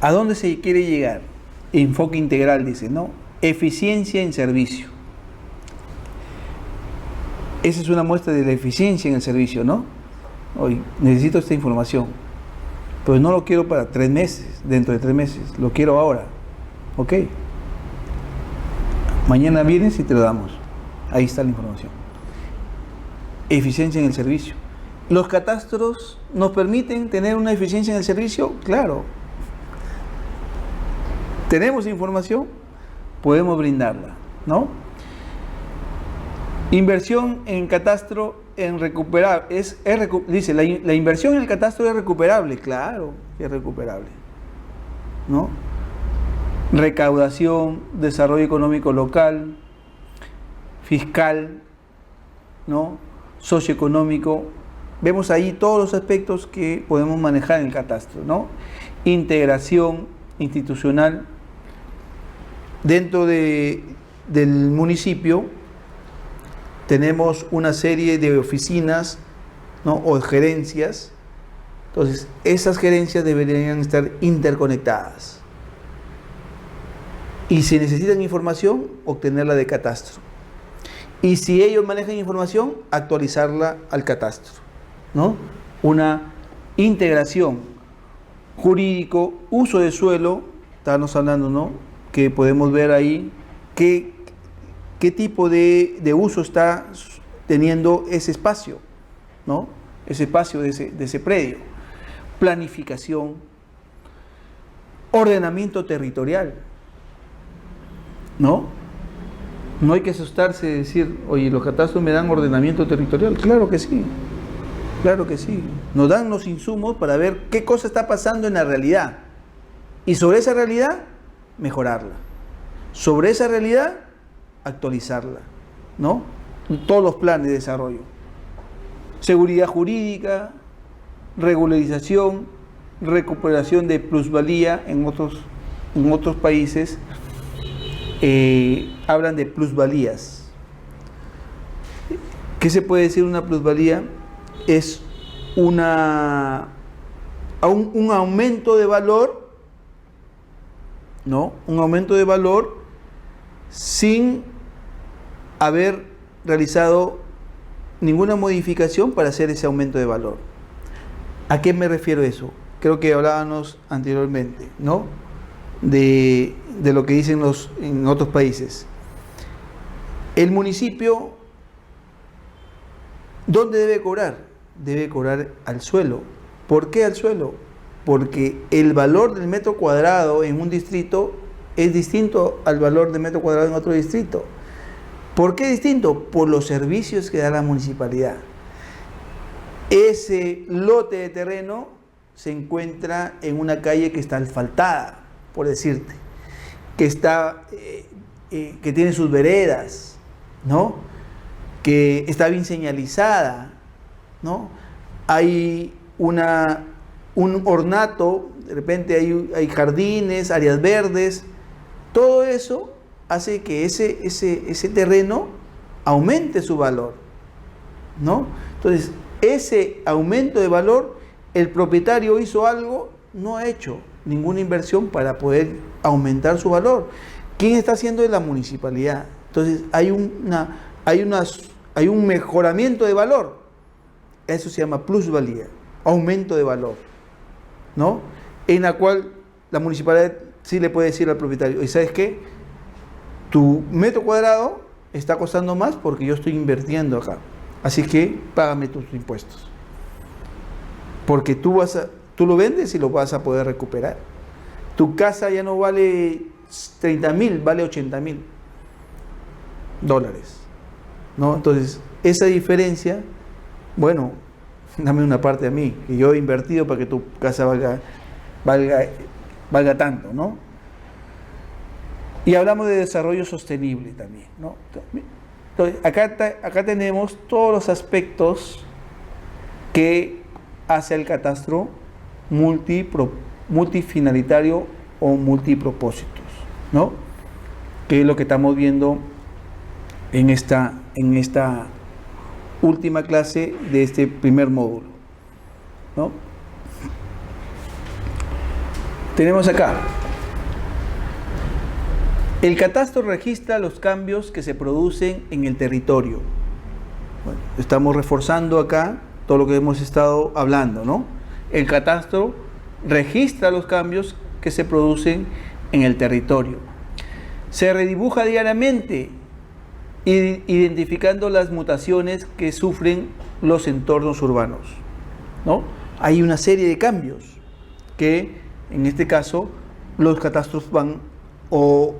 ¿A dónde se quiere llegar? Enfoque integral, dice, ¿no? Eficiencia en servicio. Esa es una muestra de la eficiencia en el servicio, ¿no? Hoy necesito esta información, pero no lo quiero para 3 meses, dentro de 3 meses, lo quiero ahora, ¿ok? Mañana vienes y te lo damos. Ahí está la información. Eficiencia en el servicio. ¿Los catastros nos permiten tener una eficiencia en el servicio? Claro. Tenemos información, podemos brindarla, ¿no? Inversión en catastro en recuperar, dice, la inversión en el catastro es recuperable, claro que es recuperable, ¿no? Recaudación, desarrollo económico local, fiscal, ¿no? Socioeconómico. Vemos ahí todos los aspectos que podemos manejar en el catastro, ¿no? Integración institucional dentro del municipio. Tenemos una serie de oficinas, ¿no? O gerencias. Entonces, esas gerencias deberían estar interconectadas. Y si necesitan información, obtenerla de catastro. Y si ellos manejan información, actualizarla al catastro, ¿no? Una integración jurídico, uso de suelo, estábamos hablando, ¿no? Que podemos ver ahí qué tipo de uso está teniendo ese espacio, ¿no? Ese espacio de ese predio. Planificación, ordenamiento territorial, ¿no? No hay que asustarse de decir, oye, los catastros me dan ordenamiento territorial. Claro que sí, claro que sí. Nos dan los insumos para ver qué cosa está pasando en la realidad. Y sobre esa realidad, mejorarla. Sobre esa realidad, actualizarla, ¿no? Todos los planes de desarrollo. Seguridad jurídica, regularización, recuperación de plusvalía en otros países. Hablan de plusvalías. ¿Qué se puede decir una plusvalía? Es un aumento de valor, ¿no? Un aumento de valor sin haber realizado ninguna modificación para hacer ese aumento de valor. ¿A qué me refiero eso? Creo que hablábamos anteriormente, ¿no? De lo que dicen en otros países. El municipio, ¿dónde debe cobrar? Debe cobrar al suelo. ¿Por qué al suelo? Porque el valor del metro cuadrado en un distrito es distinto al valor del metro cuadrado en otro distrito. ¿Por qué distinto? Por los servicios que da la municipalidad. Ese lote de terreno se encuentra en una calle que está asfaltada, por decirte, que tiene sus veredas, ¿no? Que está bien señalizada, ¿no? Hay un ornato, de repente hay jardines, áreas verdes. Todo eso hace que ese terreno aumente su valor, ¿no? Entonces, ese aumento de valor, el propietario hizo algo, no ha hecho ninguna inversión para poder aumentar su valor. ¿Quién está haciendo? Es la municipalidad. Entonces, hay un mejoramiento de valor. Eso se llama plusvalía, aumento de valor, ¿no? En la cual la municipalidad sí le puede decir al propietario, ¿y sabes qué? Tu metro cuadrado está costando más porque yo estoy invirtiendo acá. Así que págame tus impuestos. Porque tú lo vendes y lo vas a poder recuperar. Tu casa ya no vale 30,000, vale 80,000 dólares, ¿no? Entonces, esa diferencia, bueno, dame una parte a mí, que yo he invertido para que tu casa valga tanto, ¿no? Y hablamos de desarrollo sostenible también, ¿no? Entonces, acá tenemos todos los aspectos que hace el catastro multifinalitario o multipropósitos, ¿no? Que es lo que estamos viendo en esta última clase de este primer módulo, ¿no? Tenemos acá: el catastro registra los cambios que se producen en el territorio. Bueno, estamos reforzando acá todo lo que hemos estado hablando, ¿no? El catastro registra los cambios que se producen en el territorio. Se redibuja diariamente, identificando las mutaciones que sufren los entornos urbanos, ¿no? Hay una serie de cambios que, en este caso, los catastros van o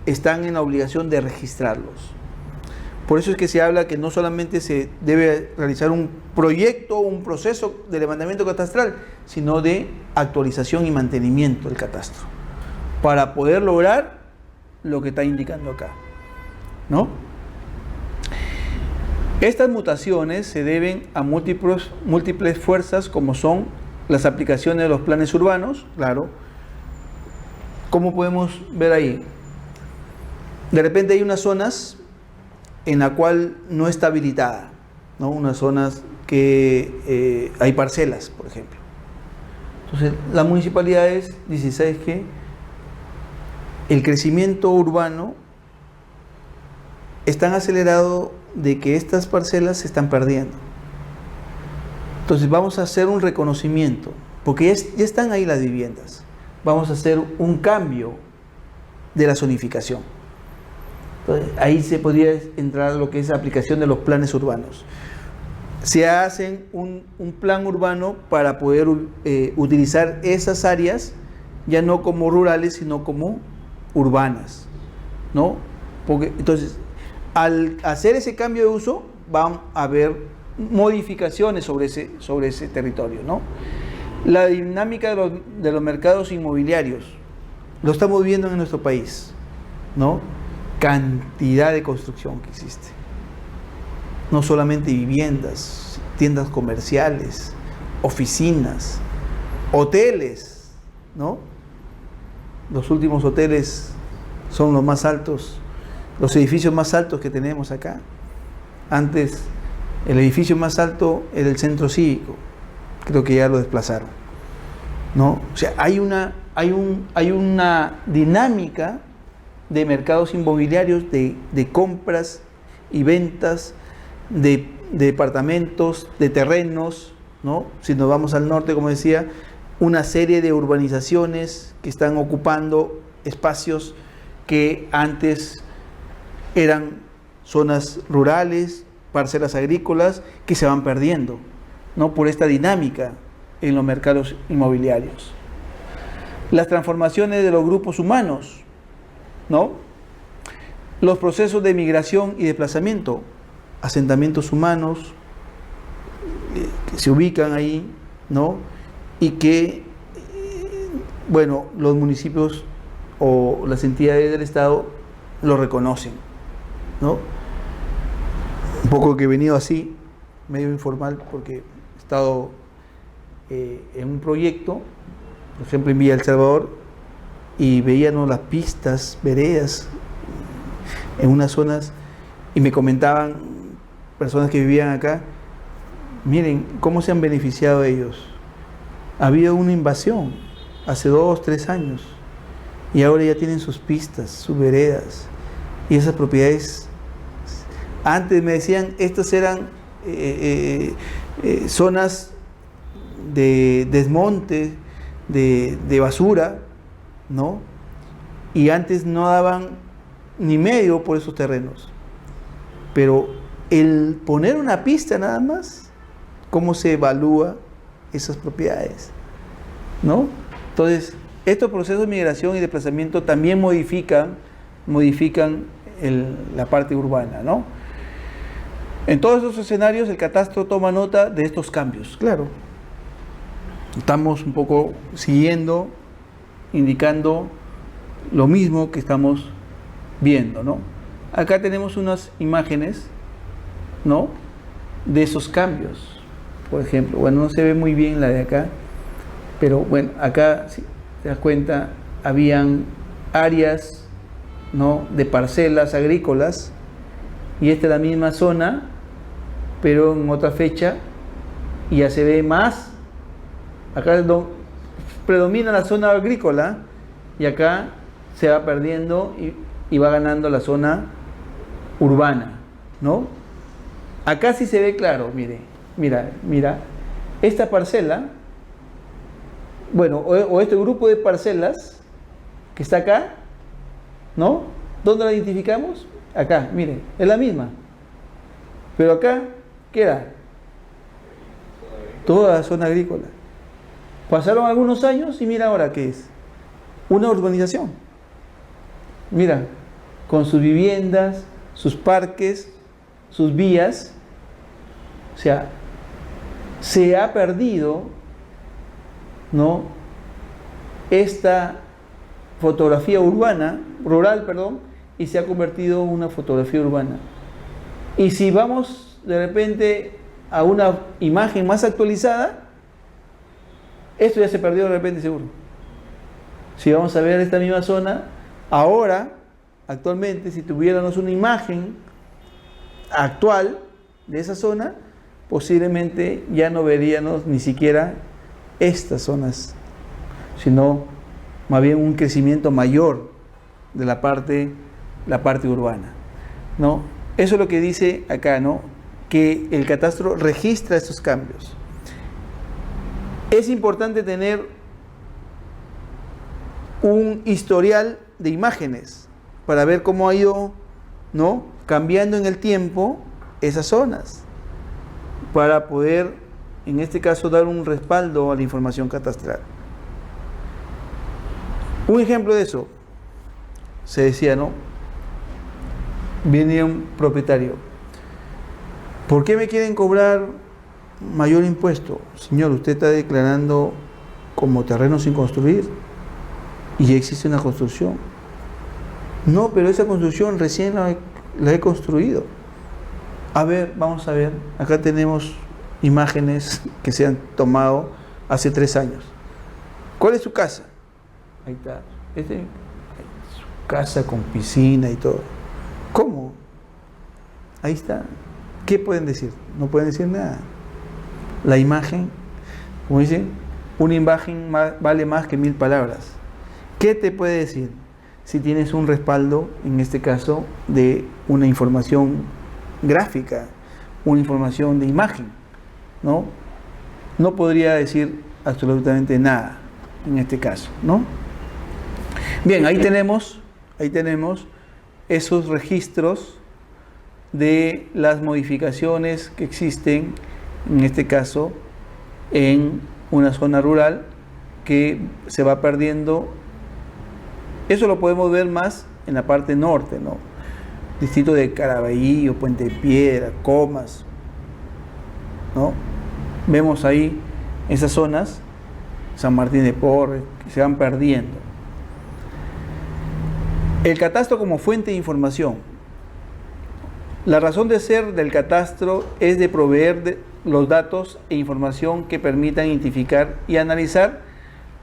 están en la obligación de registrarlos. Por eso es que se habla que no solamente se debe realizar un proyecto o un proceso de levantamiento catastral, sino de actualización y mantenimiento del catastro, para poder lograr lo que está indicando acá, ¿no? Estas mutaciones se deben a múltiples fuerzas, como son las aplicaciones de los planes urbanos, claro. ¿Cómo podemos ver ahí? De repente hay unas zonas en la cual no está habilitada, ¿no? Unas zonas que hay parcelas, por ejemplo. Entonces, las municipalidades dicen, ¿sabes qué? El crecimiento urbano es tan acelerado de que estas parcelas se están perdiendo. Entonces, vamos a hacer un reconocimiento, porque ya están ahí las viviendas. Vamos a hacer un cambio de la zonificación. Entonces, ahí se podría entrar lo que es la aplicación de los planes urbanos. Se hacen un plan urbano para poder utilizar esas áreas ya no como rurales, sino como urbanas, ¿no? Porque, entonces, al hacer ese cambio de uso, van a haber modificaciones sobre ese territorio, ¿no? La dinámica de los mercados inmobiliarios, lo estamos viendo en nuestro país, ¿no? Cantidad de construcción que existe. No solamente viviendas, tiendas comerciales, oficinas, hoteles, ¿no? Los últimos hoteles son los más altos, los edificios más altos que tenemos acá. Antes, el edificio más alto era el centro cívico. Creo que ya lo desplazaron, ¿no? O sea, hay una dinámica de mercados inmobiliarios, de compras y ventas de departamentos, de terrenos, ¿no? Si nos vamos al norte, como decía, una serie de urbanizaciones que están ocupando espacios que antes eran zonas rurales, parcelas agrícolas, que se van perdiendo, ¿no? Por esta dinámica en los mercados inmobiliarios. Las transformaciones de los grupos humanos, ¿no? Los procesos de migración y desplazamiento, asentamientos humanos que se ubican ahí, ¿no? Y que, bueno, los municipios o las entidades del Estado lo reconocen, ¿no? Un poco que he venido así, medio informal, porque he estado en un proyecto, por ejemplo en Villa El Salvador, y veíamos las pistas, veredas, en unas zonas, y me comentaban personas que vivían acá, miren cómo se han beneficiado ellos. Ha habido una invasión hace 2, 3 años, y ahora ya tienen sus pistas, sus veredas, y esas propiedades. Antes me decían, estas eran zonas de desmonte, de basura, ¿no? Y antes no daban ni medio por esos terrenos. Pero el poner una pista nada más, ¿cómo se evalúa esas propiedades? ¿No? Entonces, estos procesos de migración y desplazamiento también modifican la parte urbana, ¿no? En todos estos escenarios el catastro toma nota de estos cambios, claro. Estamos un poco siguiendo, indicando lo mismo que estamos viendo, ¿no? Acá tenemos unas imágenes, ¿no? De esos cambios. Por ejemplo, bueno, no se ve muy bien la de acá, Pero bueno, acá, si te das cuenta, habían áreas, ¿no?, de parcelas agrícolas, y esta es la misma zona, pero en otra fecha, y ya se ve más. Acá predomina la zona agrícola, y acá se va perdiendo y va ganando la zona urbana, ¿no? Acá sí se ve claro, mira, esta parcela, bueno, o este grupo de parcelas que está acá, ¿no? ¿Dónde la identificamos? Acá, miren, es la misma. Pero acá, ¿qué era? Toda la zona agrícola. Pasaron algunos años y mira ahora qué es. Una urbanización. Mira, con sus viviendas, sus parques, sus vías. O sea, se ha perdido, ¿no?, esta fotografía rural, y se ha convertido en una fotografía urbana. Y si vamos de repente a una imagen más actualizada, esto ya se perdió de repente seguro. Si vamos a ver esta misma zona, ahora, actualmente, si tuviéramos una imagen actual de esa zona, posiblemente ya no veríamos ni siquiera estas zonas, sino más bien un crecimiento mayor de la parte urbana, ¿no? Eso es lo que dice acá, ¿no?, que el catastro registra estos cambios. Es importante tener un historial de imágenes para ver cómo ha ido, ¿no?, cambiando en el tiempo esas zonas, para poder, en este caso, dar un respaldo a la información catastral. Un ejemplo de eso, se decía, ¿no?, viene un propietario: ¿por qué me quieren cobrar mayor impuesto? Señor, usted está declarando como terreno sin construir y ya existe una construcción. No, pero esa construcción recién la he construido. A ver, vamos a ver, acá tenemos imágenes que se han tomado hace 3 años. ¿Cuál es su casa? Ahí está, su casa con piscina y todo. ¿Cómo? Ahí está. ¿Qué pueden decir? No pueden decir nada. La imagen, como dicen, una imagen vale más que 1000 palabras. ¿Qué te puede decir si tienes un respaldo, en este caso, de una información gráfica, una información de imagen? ¿No? No podría decir absolutamente nada en este caso, ¿no? Bien, ahí tenemos esos registros de las modificaciones que existen, en este caso, en una zona rural que se va perdiendo. Eso lo podemos ver más en la parte norte, ¿no? Distrito de Caraballo, Puente de Piedra, Comas, ¿no? Vemos ahí esas zonas, San Martín de Porres, que se van perdiendo. El catastro como fuente de información. La razón de ser del catastro es de proveer los datos e información que permitan identificar y analizar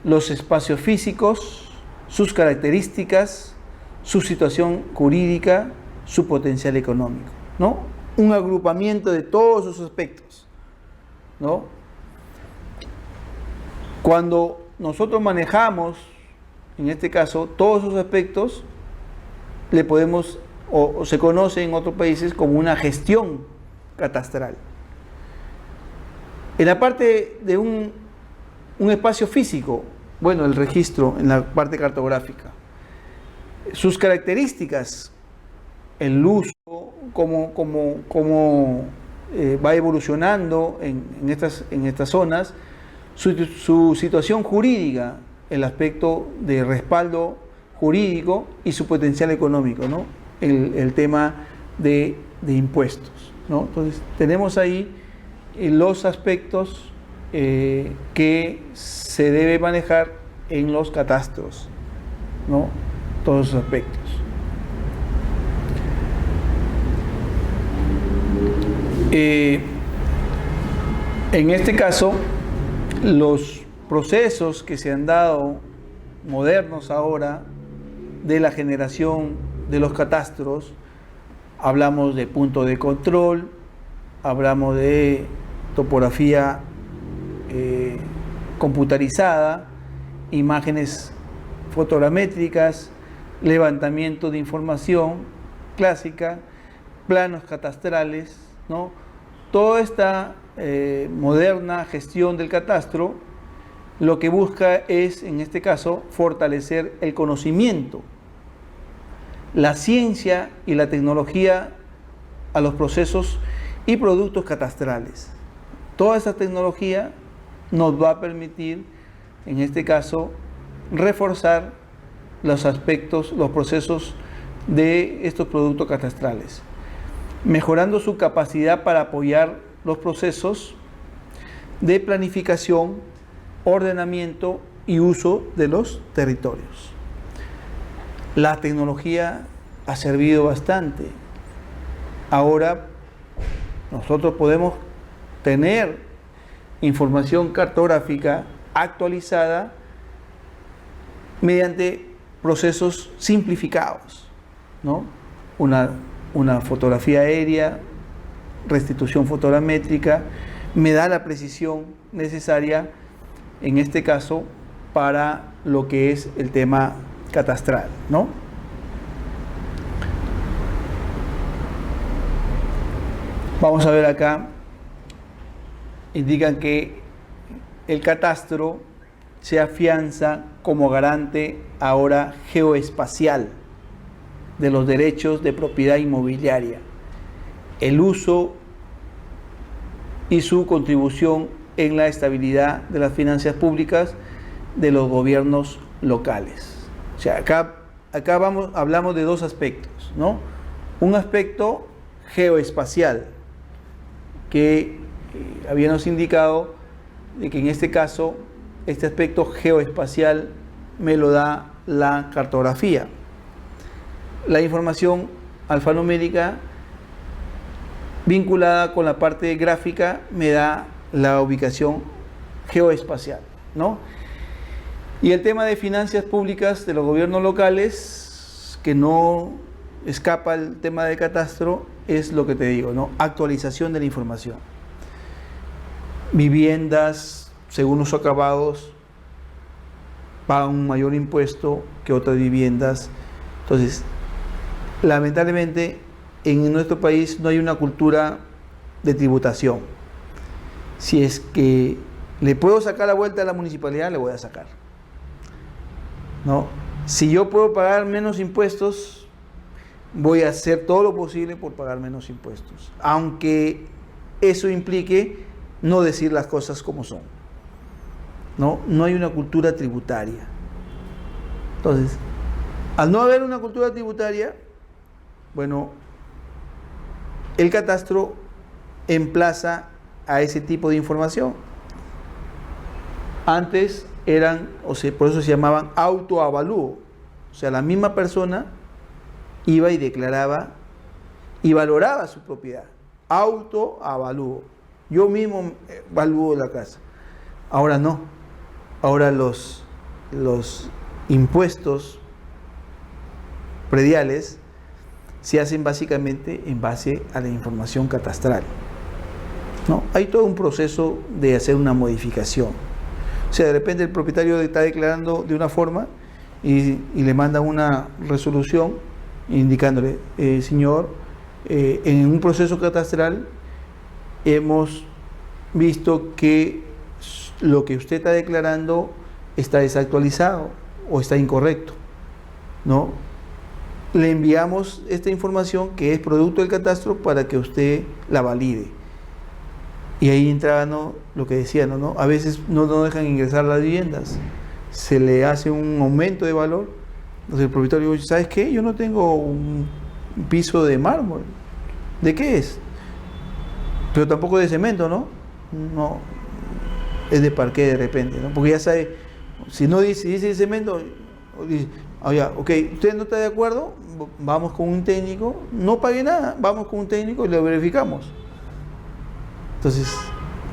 los espacios físicos, sus características, su situación jurídica, su potencial económico, ¿no? Un agrupamiento de todos esos aspectos, ¿no? Cuando nosotros manejamos, en este caso, todos esos aspectos, le podemos, o se conoce en otros países como una gestión catastral. En la parte de un espacio físico, bueno, el registro en la parte cartográfica, sus características, el uso, cómo va evolucionando en estas zonas, su situación jurídica, el aspecto de respaldo jurídico y su potencial económico, ¿no? El tema de impuestos, ¿no? Entonces, tenemos ahí los aspectos que se debe manejar en los catastros, ¿no? Todos esos aspectos. En este caso, los procesos que se han dado modernos ahora de la generación de los catastros, hablamos de punto de control, hablamos de topografía computarizada, imágenes fotogramétricas, levantamiento de información clásica, planos catastrales, ¿no? Toda esta moderna gestión del catastro lo que busca es, en este caso, fortalecer el conocimiento, la ciencia y la tecnología a los procesos y productos catastrales. Toda esa tecnología nos va a permitir, en este caso, reforzar los aspectos, los procesos de estos productos catastrales, mejorando su capacidad para apoyar los procesos de planificación, ordenamiento y uso de los territorios. La tecnología ha servido bastante. Ahora nosotros podemos tener información cartográfica actualizada mediante procesos simplificados, ¿no? Una fotografía aérea, restitución fotogramétrica, me da la precisión necesaria, en este caso, para lo que es el tema catastral, ¿no? Vamos a ver acá, indican que el catastro se afianza como garante ahora geoespacial de los derechos de propiedad inmobiliaria, el uso y su contribución en la estabilidad de las finanzas públicas de los gobiernos locales. O sea, acá hablamos de dos aspectos, ¿no? Un aspecto geoespacial, que habíamos indicado de que en este caso, este aspecto geoespacial me lo da la cartografía. La información alfanumérica vinculada con la parte gráfica me da la ubicación geoespacial, ¿no? Y el tema de finanzas públicas de los gobiernos locales, que no escapa el tema de catastro, es lo que te digo, ¿no? Actualización de la información. Viviendas, según los acabados, pagan un mayor impuesto que otras viviendas. Entonces, lamentablemente, en nuestro país no hay una cultura de tributación. Si es que le puedo sacar la vuelta a la municipalidad, le voy a sacar, ¿no? Si yo puedo pagar menos impuestos, voy a hacer todo lo posible por pagar menos impuestos, aunque eso implique no decir las cosas como son, ¿no? No hay una cultura tributaria. Entonces, al no haber una cultura tributaria, bueno, el catastro emplaza a ese tipo de información. Antes eran, por eso se llamaban autoavalúo. O sea, la misma persona iba y declaraba y valoraba su propiedad. Autoavalúo. Yo mismo evalúo la casa. Ahora no. Ahora los impuestos prediales se hacen básicamente en base a la información catastral, ¿no? Hay todo un proceso de hacer una modificación. O sea, de repente el propietario está declarando de una forma y le mandan una resolución indicándole, señor, en un proceso catastral hemos visto que lo que usted está declarando está desactualizado o está incorrecto, ¿no? Le enviamos esta información que es producto del catastro para que usted la valide. Y ahí entraba, ¿no?, lo que decían, ¿no? A veces no dejan ingresar las viviendas, se le hace un aumento de valor. Entonces el propietario dice, ¿sabes qué? Yo no tengo un piso de mármol. ¿De qué es? Pero tampoco de cemento, ¿no? No, es de parqué de repente, ¿no? Porque ya sabe, si no dice de cemento, dice, ok, ¿usted no está de acuerdo? Vamos con un técnico, no pague nada, vamos con un técnico y lo verificamos. Entonces,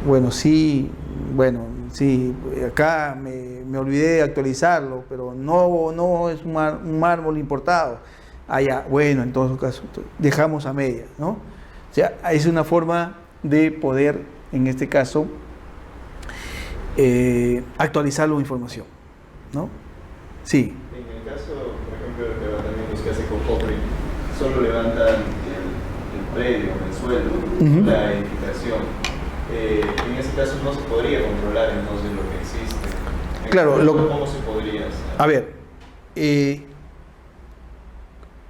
bueno, sí, bueno, sí, acá me olvidé de actualizarlo, pero no es un mármol importado. Ya, bueno, en todo caso, dejamos a media, ¿no? O sea, es una forma de poder, en este caso, actualizar la información, ¿no? Sí. En el caso, por ejemplo, de los levantamientos que hace Cofopri, solo levantan el predio, el suelo, la edificación. En ese caso no se podría controlar entonces lo que existe. Claro, ¿cómo se podría hacer? A ver,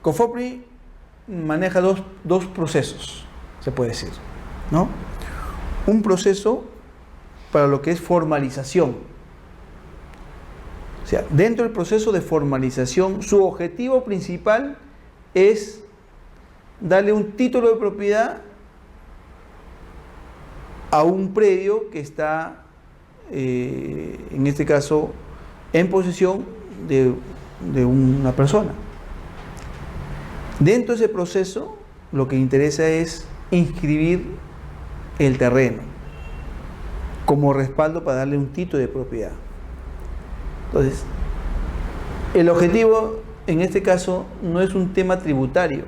Cofopri maneja dos procesos, se puede decir, ¿no? Un proceso para lo que es formalización. O sea, dentro del proceso de formalización, su objetivo principal es darle un título de propiedad a un predio que está, en este caso, en posesión de una persona. Dentro de ese proceso, lo que interesa es inscribir el terreno como respaldo para darle un título de propiedad. Entonces, el objetivo en este caso no es un tema tributario,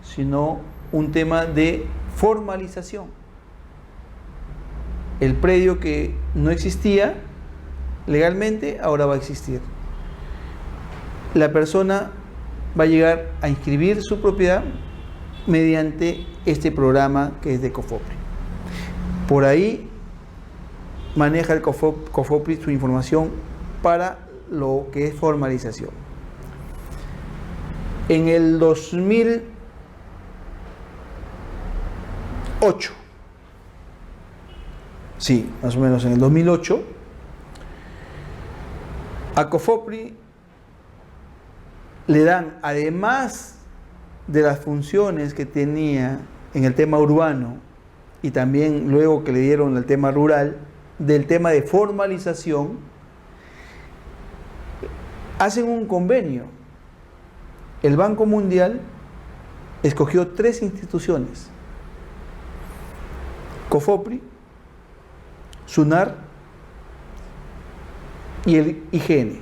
sino un tema de formalización. El predio que no existía legalmente, ahora va a existir. La persona va a llegar a inscribir su propiedad mediante este programa que es de Cofopri. Por ahí maneja el Cofopri su información para lo que es formalización. En el 2008, sí, más o menos en el 2008, a Cofopri le dan, además de las funciones que tenía en el tema urbano y también luego que le dieron el tema rural, del tema de formalización, hacen un convenio. El Banco Mundial escogió 3 instituciones: Cofopri, SUNAR y el IGN.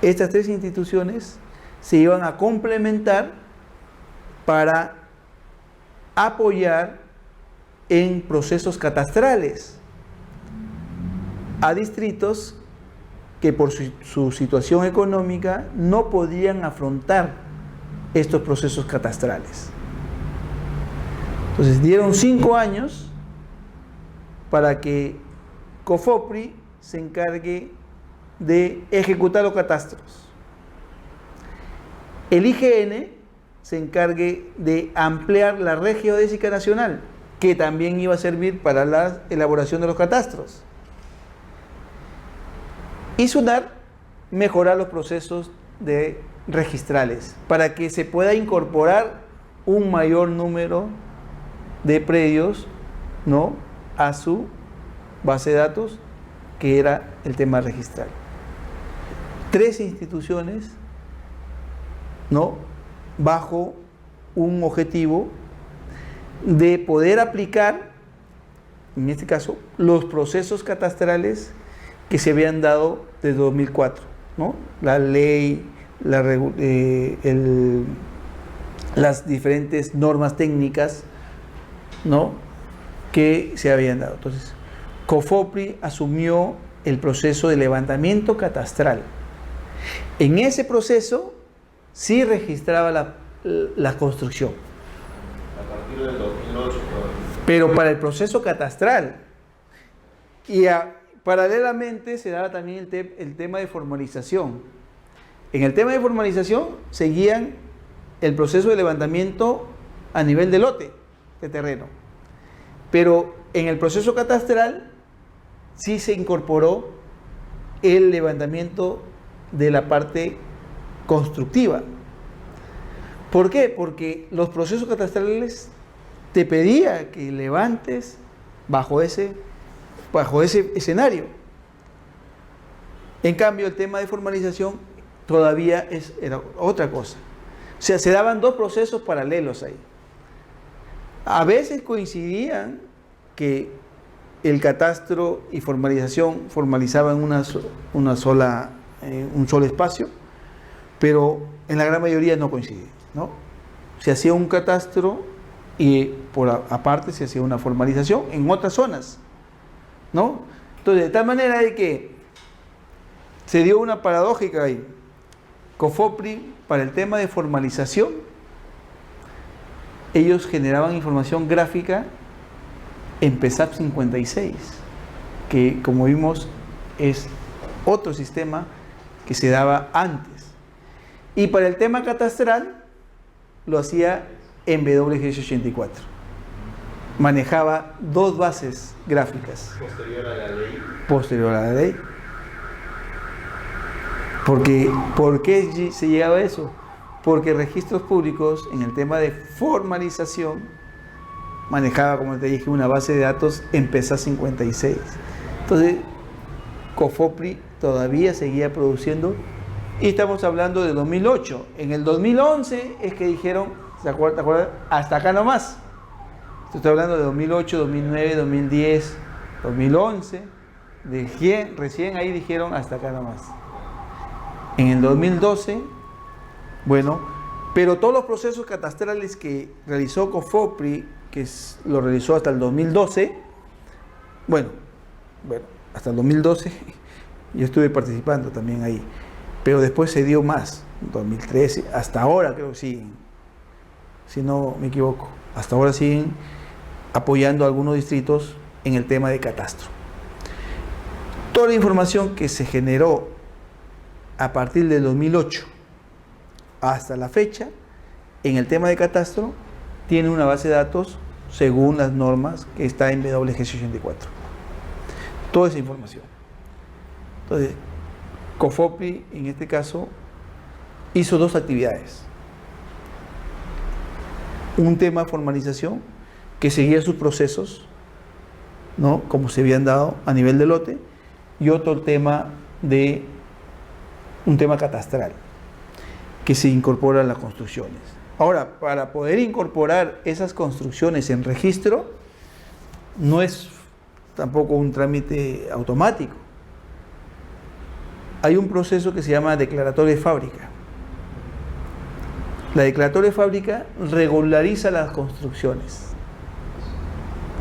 Estas 3 instituciones se iban a complementar para apoyar en procesos catastrales a distritos que por su situación económica no podían afrontar estos procesos catastrales. Entonces dieron 5 años para que Cofopri se encargue de ejecutar los catastros. El IGN se encargue de ampliar la red geodésica nacional, que también iba a servir para la elaboración de los catastros. Y SUNAR, mejorar los procesos de registrales para que se pueda incorporar un mayor número de predios, ¿no?, a su base de datos, que era el tema registral. 3 instituciones, ¿no?, bajo un objetivo de poder aplicar, en este caso, los procesos catastrales que se habían dado desde 2004, ¿no? La ley, las diferentes normas técnicas, ¿no?, que se habían dado. Entonces, Cofopri asumió el proceso de levantamiento catastral. En ese proceso sí registraba la construcción. A partir del 2008. Pero para el proceso catastral. Y paralelamente se daba también el tema de formalización. En el tema de formalización seguían el proceso de levantamiento a nivel de lote de terreno. Pero en el proceso catastral sí se incorporó el levantamiento de la parte constructiva. ¿Por qué? Porque los procesos catastrales te pedía que levantes bajo ese escenario. En cambio, el tema de formalización todavía era otra cosa. O sea, se daban 2 procesos paralelos ahí. A veces coincidían que el catastro y formalización formalizaban un solo espacio, pero en la gran mayoría no coincide, ¿no? Se hacía un catastro y aparte se hacía una formalización en otras zonas, ¿no? Entonces, de tal manera de que se dio una paradójica ahí. COFOPRI, para el tema de formalización, ellos generaban información gráfica en PESAP 56, que como vimos es otro sistema que se daba antes. Y para el tema catastral lo hacía en WGS84. Manejaba dos bases gráficas. Posterior a la ley. Posterior a la ley. ¿Por qué se llegaba a eso? Porque registros públicos en el tema de formalización manejaba, como te dije, una base de datos en PESA 56. Entonces, COFOPRI todavía seguía produciendo, y estamos hablando de 2008. En el 2011 es que dijeron, ¿te acuerdas? Hasta acá nomás. Estoy hablando de 2008, 2009, 2010, 2011. Recién ahí dijeron hasta acá nomás. En el 2012, bueno, pero todos los procesos catastrales que realizó COFOPRI, lo realizó hasta el 2012, bueno, hasta el 2012 yo estuve participando también ahí, pero después se dio más, 2013, hasta ahora creo que siguen, si no me equivoco, hasta ahora siguen apoyando a algunos distritos en el tema de catastro. Toda la información que se generó a partir del 2008 hasta la fecha en el tema de catastro tiene una base de datos según las normas que está en WGS84. Toda esa información. Entonces, COFOPRI en este caso hizo dos actividades. Un tema de formalización que seguía sus procesos, ¿no? Como se habían dado a nivel de lote, y otro tema un tema catastral que se incorpora a las construcciones. Ahora, para poder incorporar esas construcciones en registro, no es tampoco un trámite automático. Hay un proceso que se llama declaratoria de fábrica. La declaratoria de fábrica regulariza las construcciones,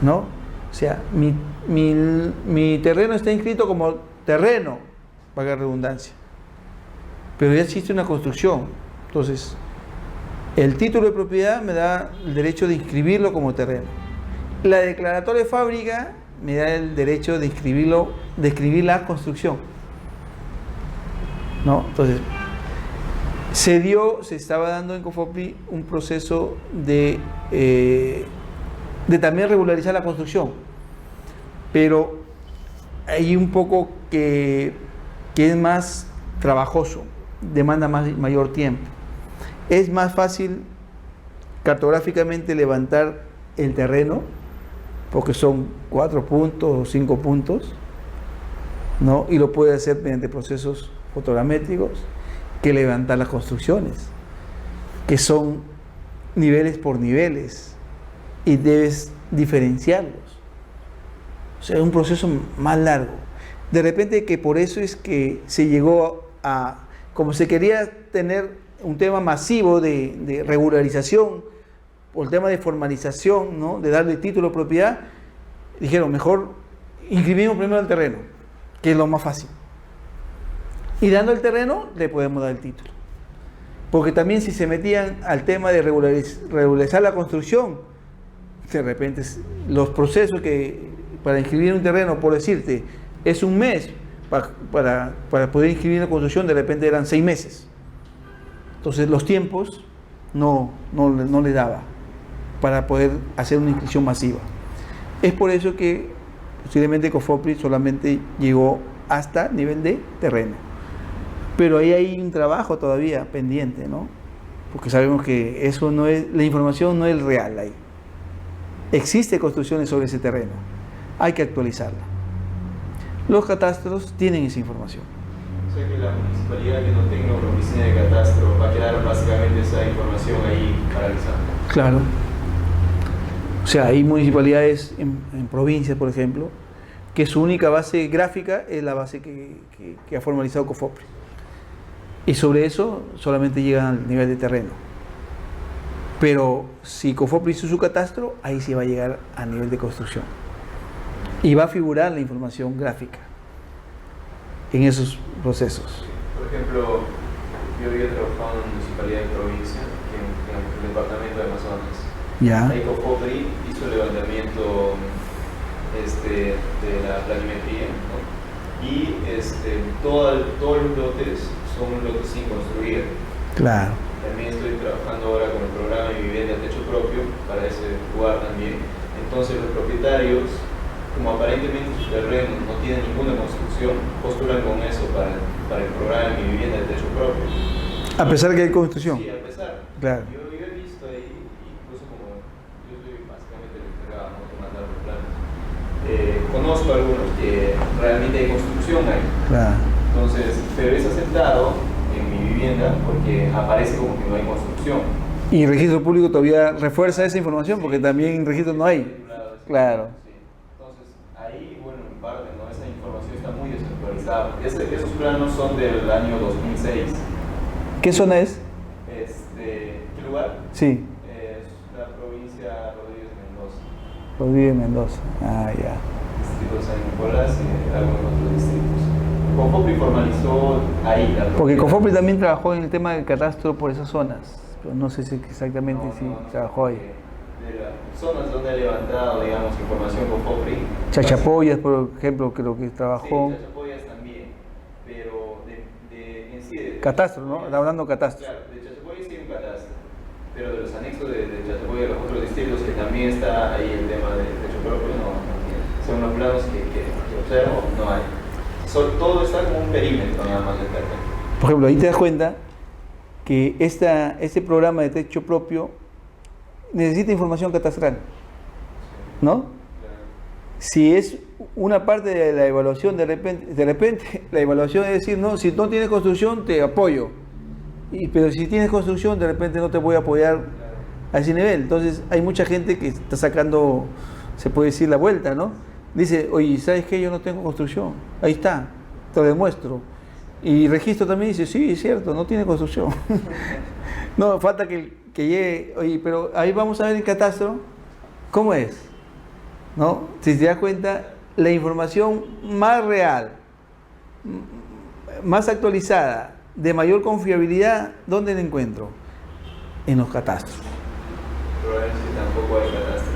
¿no? O sea, mi terreno está inscrito como terreno, valga redundancia, pero ya existe una construcción. Entonces, el título de propiedad me da el derecho de inscribirlo como terreno. La declaratoria de fábrica me da el derecho de inscribir la construcción, ¿no? Entonces, se estaba dando en COFOPRI un proceso de también regularizar la construcción, pero hay un poco que es más trabajoso, demanda mayor tiempo. Es más fácil cartográficamente levantar el terreno, porque son 4 puntos o 5 puntos, ¿no? Y lo puede hacer mediante procesos fotogramétricos, que levantar las construcciones, que son niveles por niveles, y debes diferenciarlos. O sea, es un proceso más largo. De repente que por eso es que se llegó a, como se quería tener un tema masivo de regularización, por el tema de formalización, ¿no? De darle título de propiedad, dijeron, mejor inscribimos primero el terreno, que es lo más fácil. Y dando el terreno, le podemos dar el título. Porque también si se metían al tema de regularizar la construcción, de repente los procesos para inscribir un terreno, por decirte, es un mes, para poder inscribir la construcción, de repente eran 6 meses. Entonces los tiempos no le daba para poder hacer una inscripción masiva. Es por eso que posiblemente COFOPRI solamente llegó hasta nivel de terreno. Pero ahí hay un trabajo todavía pendiente, ¿no? Porque sabemos que eso no es, la información no es real ahí. Existe construcciones sobre ese terreno, hay que actualizarla. Los catastros tienen esa información. O sea que la municipalidad que no tenga una oficina de catastro va a quedar básicamente esa información ahí paralizada. Claro. O sea, hay municipalidades en provincias, por ejemplo, que su única base gráfica es la base que ha formalizado COFOPRI. Y sobre eso solamente llegan al nivel de terreno. Pero si COFOPRI hizo su catastro, ahí sí va a llegar a nivel de construcción. Y va a figurar la información gráfica en esos procesos. Por ejemplo, yo había trabajado en una municipalidad de provincia, en el departamento de Amazonas. Ya. Ahí COFOPRI hizo el levantamiento de la planimetría, ¿no? Y todos los lotes son lotes sin construir. Claro. También estoy trabajando ahora con el programa de vivienda de techo propio para ese lugar también. Entonces los propietarios, como aparentemente sus terrenos no tienen ninguna construcción, postulan con eso para el programa de mi vivienda de techo propio. A pesar que hay construcción. Sí, a pesar. Claro. Yo he visto ahí, incluso como yo soy básicamente el encargado de mandar los planos, conozco algunos que realmente hay construcción ahí. Claro. Entonces, pero es aceptado en mi vivienda porque aparece como que no hay construcción. Y el registro público todavía refuerza esa información porque también en registro no hay. Claro. Sí. Entonces, ahí, bueno, en parte, ¿no? Esa información está muy desactualizada. Esos planos son del año 2006. ¿Qué zona es? ¿Qué lugar? Sí. Es la provincia Rodríguez Mendoza. Rodríguez Mendoza. Ah, ya. Distrito de San Nicolás y algunos otros distritos. COFOPRI formalizó ahí la Porque propiedad. COFOPRI también trabajó en el tema del catastro por esas zonas. Pero no sé si exactamente si trabajó ahí. De las zonas donde ha levantado, digamos, información COFOPRI. Chachapoyas, por ejemplo, creo que trabajó. Sí, Chachapoyas también, pero en sí... Catastro, ¿no? Está hablando catastro. Claro, de Chachapoyas sí un catastro, pero de los anexos de Chachapoyas, los otros distritos, que también está ahí el tema del techo propio, no tiene. Son los planos que observo, no hay. Todo está como un perímetro nada más del terreno. Por ejemplo, ahí te das cuenta que este programa de techo propio necesita información catastral, ¿no? Claro. Si es una parte de la evaluación, de repente la evaluación es decir, no, si no tienes construcción te apoyo, pero si tienes construcción de repente no te voy a apoyar a ese nivel. Entonces hay mucha gente que está sacando, se puede decir, la vuelta, ¿no? Dice, oye, ¿sabes qué? Yo no tengo construcción. Ahí está, te lo demuestro. Y registro también dice, sí, es cierto, no tiene construcción. No, falta que llegue, oye, pero ahí vamos a ver en catastro cómo es, ¿no? Si te das cuenta, la información más real, más actualizada, de mayor confiabilidad, ¿dónde la encuentro? En los catastros. Probablemente tampoco hay catastro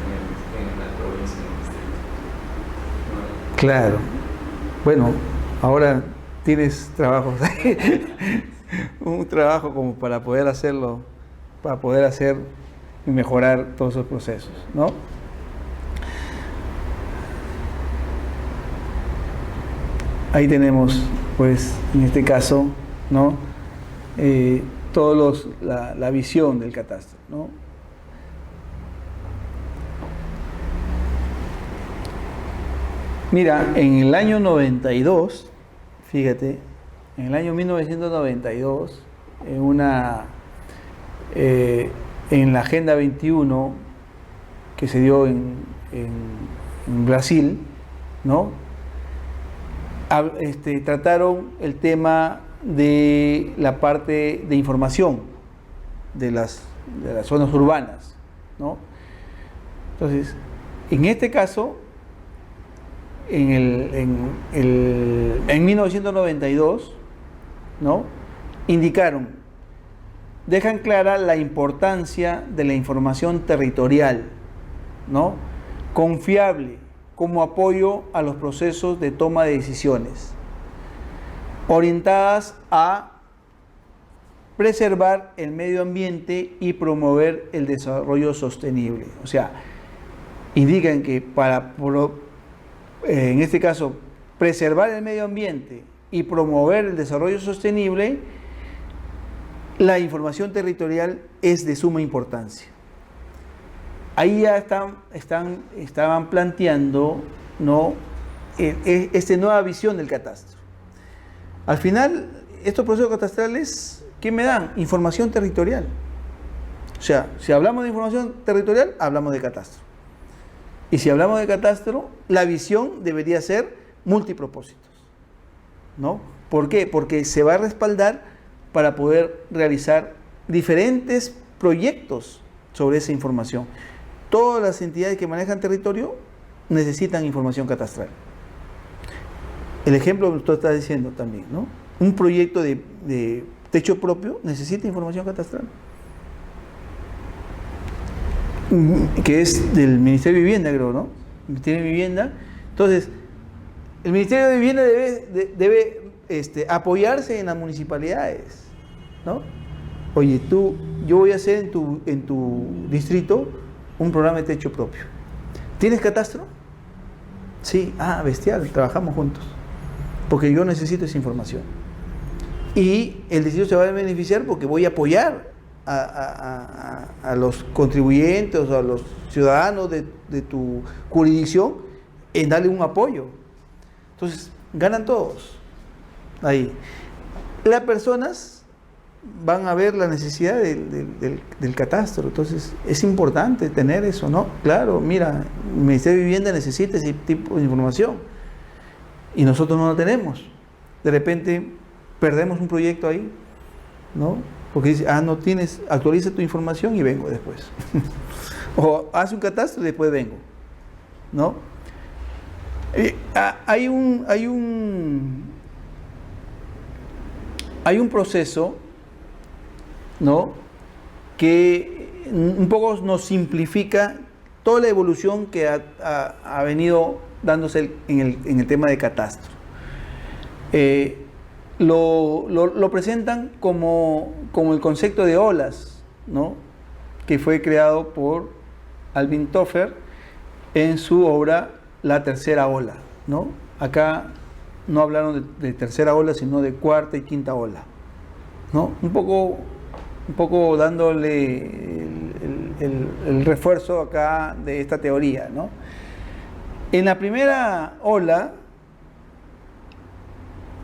en las provincias, en el distrito. Claro. Bueno, ahora tienes trabajos, un trabajo como para poder hacerlo, para poder hacer y mejorar todos esos procesos, ¿no? Ahí tenemos, pues, en este caso, ¿no? La visión del catastro, ¿no? Mira, en el año 92, fíjate, en el año 1992, en la Agenda 21 que se dio en Brasil, ¿no? Trataron el tema de la parte de información de las zonas urbanas, ¿no? Entonces, en este caso, en 1992, ¿no? Dejan clara la importancia de la información territorial, ¿no? Confiable como apoyo a los procesos de toma de decisiones, orientadas a preservar el medio ambiente y promover el desarrollo sostenible. O sea, indican que en este caso, preservar el medio ambiente y promover el desarrollo sostenible, la información territorial es de suma importancia. Ahí ya estaban planteando, ¿no? Esta nueva visión del catastro. Al final, estos procesos catastrales, ¿qué me dan? Información territorial. O sea, si hablamos de información territorial, hablamos de catastro. Y si hablamos de catastro, la visión debería ser multipropósitos, ¿no? ¿Por qué? Porque se va a respaldar para poder realizar diferentes proyectos sobre esa información. Todas las entidades que manejan territorio necesitan información catastral. El ejemplo que usted está diciendo también, ¿no? Un proyecto de techo propio necesita información catastral, que es del Ministerio de Vivienda, creo, ¿no? El Ministerio de Vivienda. Entonces, el Ministerio de Vivienda debe apoyarse en las municipalidades, ¿no? Oye, yo voy a hacer en tu distrito un programa de techo propio. ¿Tienes catastro? Sí, bestial, trabajamos juntos, porque yo necesito esa información. Y el distrito se va a beneficiar porque voy a apoyar a los contribuyentes, a los ciudadanos de tu jurisdicción en darle un apoyo. Entonces, ganan todos. Ahí. Las personas van a ver la necesidad del catastro. Entonces, es importante tener eso, ¿no? Claro, mira, el Ministerio de Vivienda necesita ese tipo de información y nosotros no lo tenemos. De repente, perdemos un proyecto ahí, ¿no? Porque dice, no tienes, actualiza tu información y vengo después. O haz un catastro y después vengo, ¿no? Hay un proceso, ¿no?, que un poco nos simplifica toda la evolución que ha venido dándose en el tema de catastro. Lo presentan como el concepto de olas, ¿no?, que fue creado por Alvin Toffler en su obra La Tercera Ola, ¿no? Acá no hablaron de tercera ola, sino de cuarta y quinta ola, ¿no? Un poco dándole el refuerzo acá de esta teoría, ¿no? En la primera ola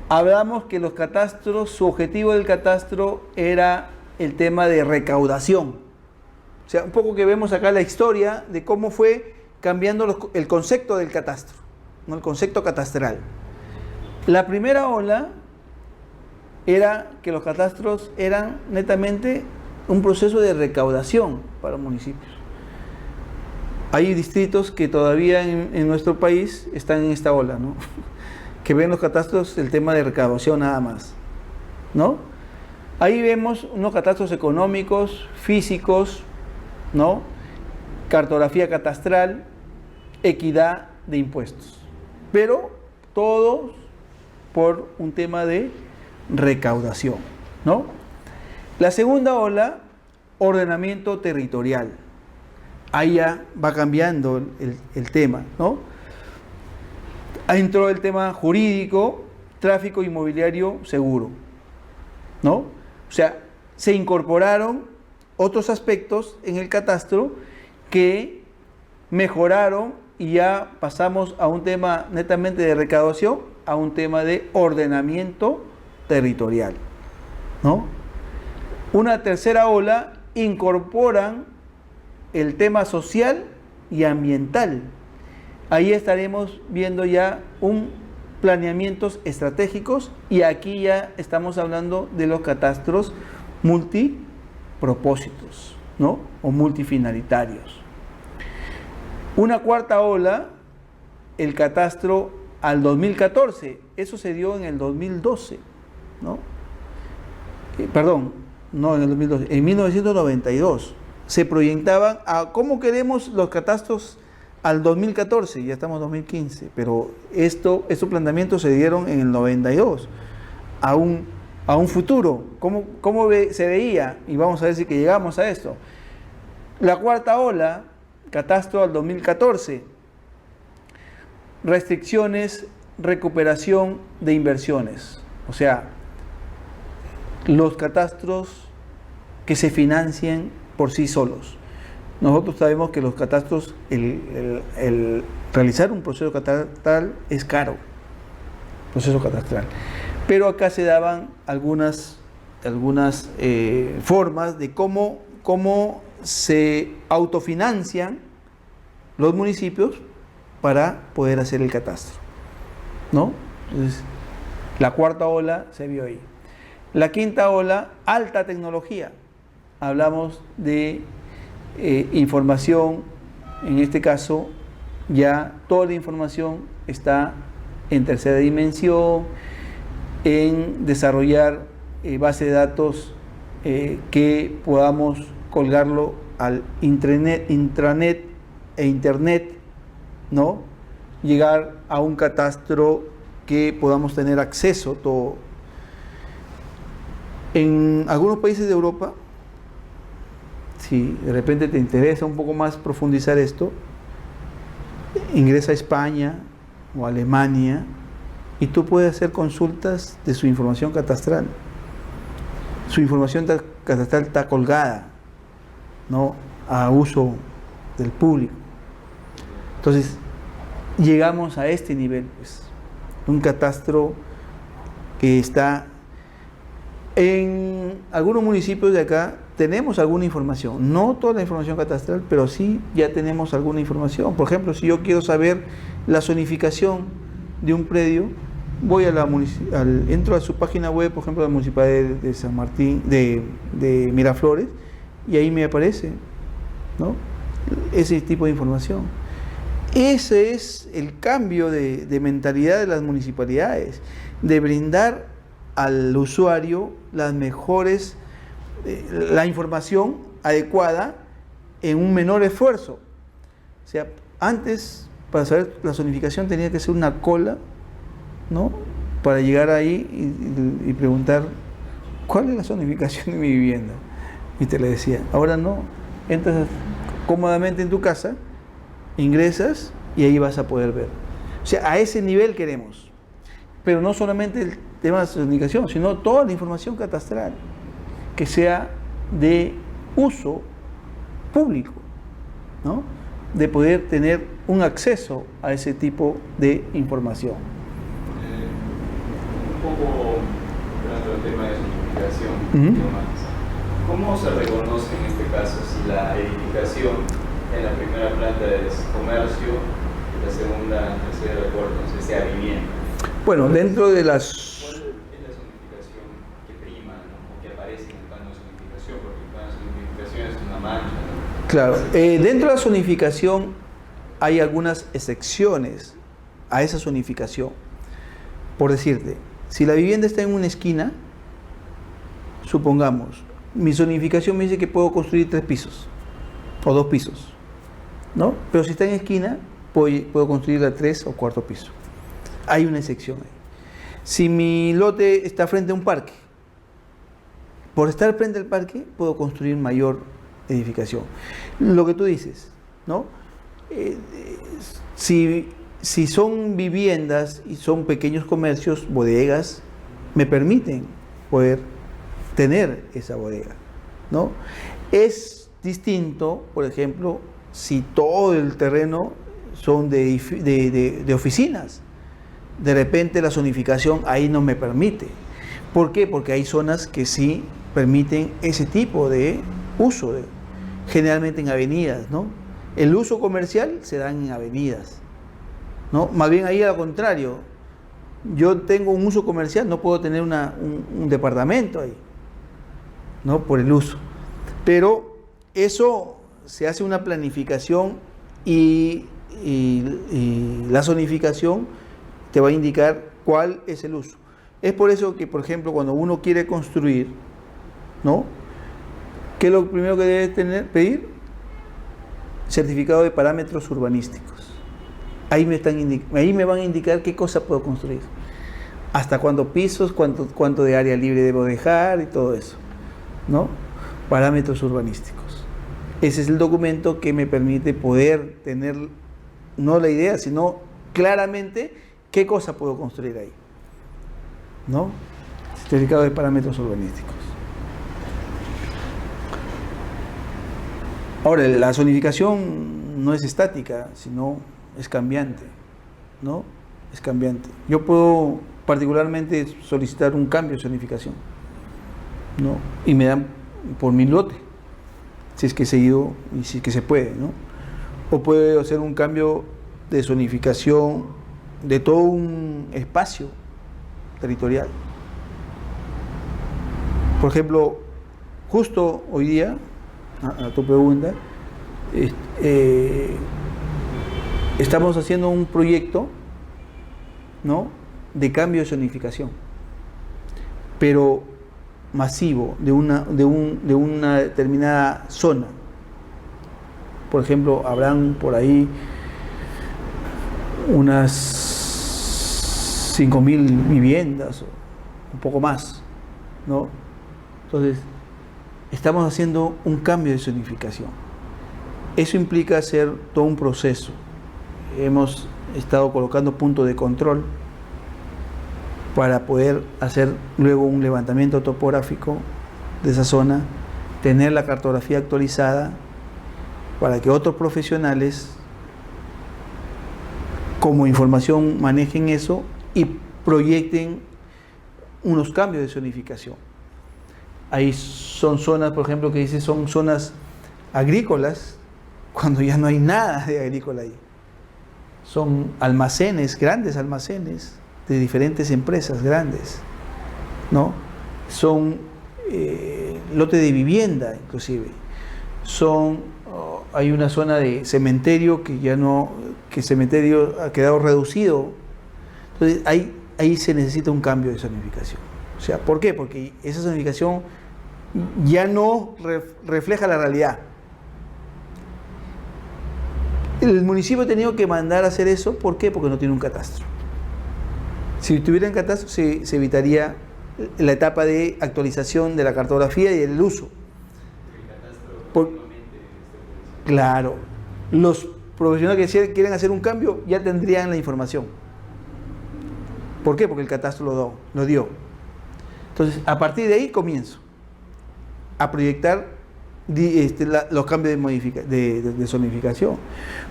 hablamos que los catastros, su objetivo del catastro era el tema de recaudación. O sea, un poco que vemos acá la historia de cómo fue cambiando el concepto del catastro, ¿no?, el concepto catastral. La primera ola era que los catastros eran netamente un proceso de recaudación para los municipios. Hay distritos que todavía en nuestro país están en esta ola, ¿no?, que ven los catastros el tema de recaudación nada más, ¿no? Ahí vemos unos catastros económicos, físicos, ¿no?, cartografía catastral, equidad de impuestos, pero todos por un tema de recaudación, ¿no? La segunda ola, ordenamiento territorial. Ahí ya va cambiando el tema, ¿no? Ahí entró el tema jurídico, tráfico inmobiliario seguro, ¿no? O sea, se incorporaron otros aspectos en el catastro que mejoraron y ya pasamos a un tema netamente de recaudación a un tema de ordenamiento territorial, ¿no? Una tercera ola, incorporan el tema social y ambiental. Ahí estaremos viendo ya planeamientos estratégicos y aquí ya estamos hablando de los catastros multipropósitos, ¿no?, o multifinalitarios. Una cuarta ola, el catastro al 2014, eso se dio en el 2012, ¿no? Perdón, no en el 2012, en 1992 se proyectaban a cómo queremos los catastros al 2014, ya estamos en 2015, pero estos planteamientos se dieron en el 92, a un futuro, cómo se veía, y vamos a ver si que llegamos a esto. La cuarta ola, catastro al 2014, restricciones, recuperación de inversiones, o sea, los catastros que se financien por sí solos. Nosotros sabemos que los catastros, el realizar un proceso catastral es caro, proceso catastral, pero acá se daban algunas formas de cómo se autofinancian los municipios para poder hacer el catastro, ¿no? Entonces, la cuarta ola se vio ahí. La quinta ola, alta tecnología. Hablamos de información, en este caso ya toda la información está en tercera dimensión, en desarrollar base de datos que podamos colgarlo al intranet e internet, ¿no? Llegar a un catastro que podamos tener acceso todo. En algunos países de Europa, si de repente te interesa un poco más profundizar esto, ingresa a España o Alemania y tú puedes hacer consultas de su información catastral. Su información catastral está colgada, ¿no?, a uso del público. Entonces, llegamos a este nivel, pues, un catastro que está en algunos municipios de acá. Tenemos alguna información, no toda la información catastral, pero sí ya tenemos alguna información. Por ejemplo, si yo quiero saber la zonificación de un predio, voy a entro a su página web, por ejemplo, la Municipalidad de San Martín, de Miraflores, y ahí me aparece, ¿no?, ese tipo de información. Ese es el cambio de mentalidad de las municipalidades, de brindar al usuario las mejores, la información adecuada en un menor esfuerzo. O sea, antes, para saber la zonificación tenía que ser una cola, ¿no?, para llegar ahí y preguntar ¿cuál es la zonificación de mi vivienda? Y te le decía. Ahora no, entras cómodamente en tu casa, ingresas y ahí vas a poder ver. O sea, a ese nivel queremos. Pero no solamente el tema de zonificación, sino toda la información catastral que sea de uso público, ¿no?, de poder tener un acceso a ese tipo de información. Un poco hablando del tema de zonificación, ¿cómo se reconoce en este caso si la edificación en la primera planta es comercio y la segunda, tercera, cuarta, entonces sea vivienda? Bueno, dentro de las... ¿Cuál es la zonificación que prima, ¿no?, o que aparece en el plano de zonificación? Porque el plano de zonificación es una mancha, ¿no? Claro, dentro de la zonificación hay algunas excepciones a esa zonificación. Por decirte, si la vivienda está en una esquina, supongamos, mi zonificación me dice que puedo construir 3 pisos o 2 pisos, ¿no? Pero si está en esquina, puedo construir a 3 o 4 piso. Hay una excepción ahí. Si mi lote está frente a un parque, por estar frente al parque, puedo construir mayor edificación. Lo que tú dices, ¿no? Si son viviendas y son pequeños comercios, bodegas, me permiten poder tener esa bodega, ¿no? Es distinto, por ejemplo, si todo el terreno son de oficinas. De repente la zonificación ahí no me permite. ¿Por qué? Porque hay zonas que sí permiten ese tipo de uso, generalmente en avenidas, ¿no? El uso comercial se da en avenidas, ¿no? Más bien ahí al contrario, yo tengo un uso comercial, no puedo tener un departamento ahí, ¿no?, por el uso. Pero eso se hace una planificación y la zonificación te va a indicar cuál es el uso. Es por eso que, por ejemplo, cuando uno quiere construir, ¿no?, ¿qué es lo primero que debe pedir? Certificado de parámetros urbanísticos. Ahí me van a indicar qué cosa puedo construir, hasta cuántos pisos, cuánto de área libre debo dejar y todo eso, ¿no? Parámetros urbanísticos. Ese es el documento que me permite poder tener, no la idea, sino claramente qué cosa puedo construir ahí, ¿no? Certificado de parámetros urbanísticos. Ahora, la zonificación no es estática, sino es cambiante, ¿no? Es cambiante. Yo puedo particularmente solicitar un cambio de zonificación, ¿no? Y me dan por mi lote, si es que he seguido y si es que se puede, ¿no? o puede hacer un cambio de zonificación de todo un espacio territorial. Por ejemplo, justo hoy día, a tu pregunta, estamos haciendo un proyecto, ¿no?, de cambio de zonificación, pero masivo, de una determinada zona. Por ejemplo, habrán por ahí unas 5.000 viviendas, o un poco más, ¿no? Entonces, estamos haciendo un cambio de zonificación. Eso implica hacer todo un proceso. Hemos estado colocando puntos de control para poder hacer luego un levantamiento topográfico de esa zona, tener la cartografía actualizada para que otros profesionales como información manejen eso y proyecten unos cambios de zonificación. Ahí son zonas, por ejemplo, que dice son zonas agrícolas, cuando ya no hay nada de agrícola ahí. Son almacenes, grandes almacenes de diferentes empresas grandes, ¿no? Son lotes de vivienda, inclusive. Hay una zona de cementerio que ya no, que el cementerio ha quedado reducido. Entonces ahí se necesita un cambio de zonificación. O sea, ¿por qué? Porque esa zonificación ya no refleja la realidad. El municipio ha tenido que mandar a hacer eso, ¿por qué? Porque no tiene un catastro. Si tuviera un catastro se evitaría la etapa de actualización de la cartografía y del uso. Claro, los profesionales que quieren hacer un cambio ya tendrían la información. ¿Por qué? Porque el catastro lo dio. Entonces, a partir de ahí comienzo a proyectar los cambios de zonificación.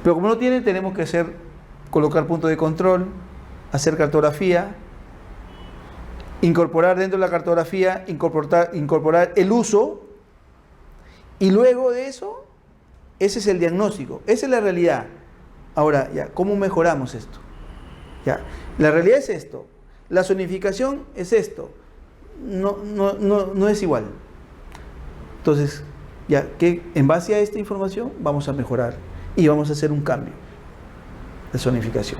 Pero como no tiene, tenemos que colocar puntos de control, hacer cartografía, incorporar dentro de la cartografía, incorporar el uso, y luego de eso, ese es el diagnóstico, esa es la realidad. Ahora, ya, ¿cómo mejoramos esto? Ya, la realidad es esto, la zonificación es esto, no es igual. Entonces, ya que en base a esta información vamos a mejorar y vamos a hacer un cambio de zonificación,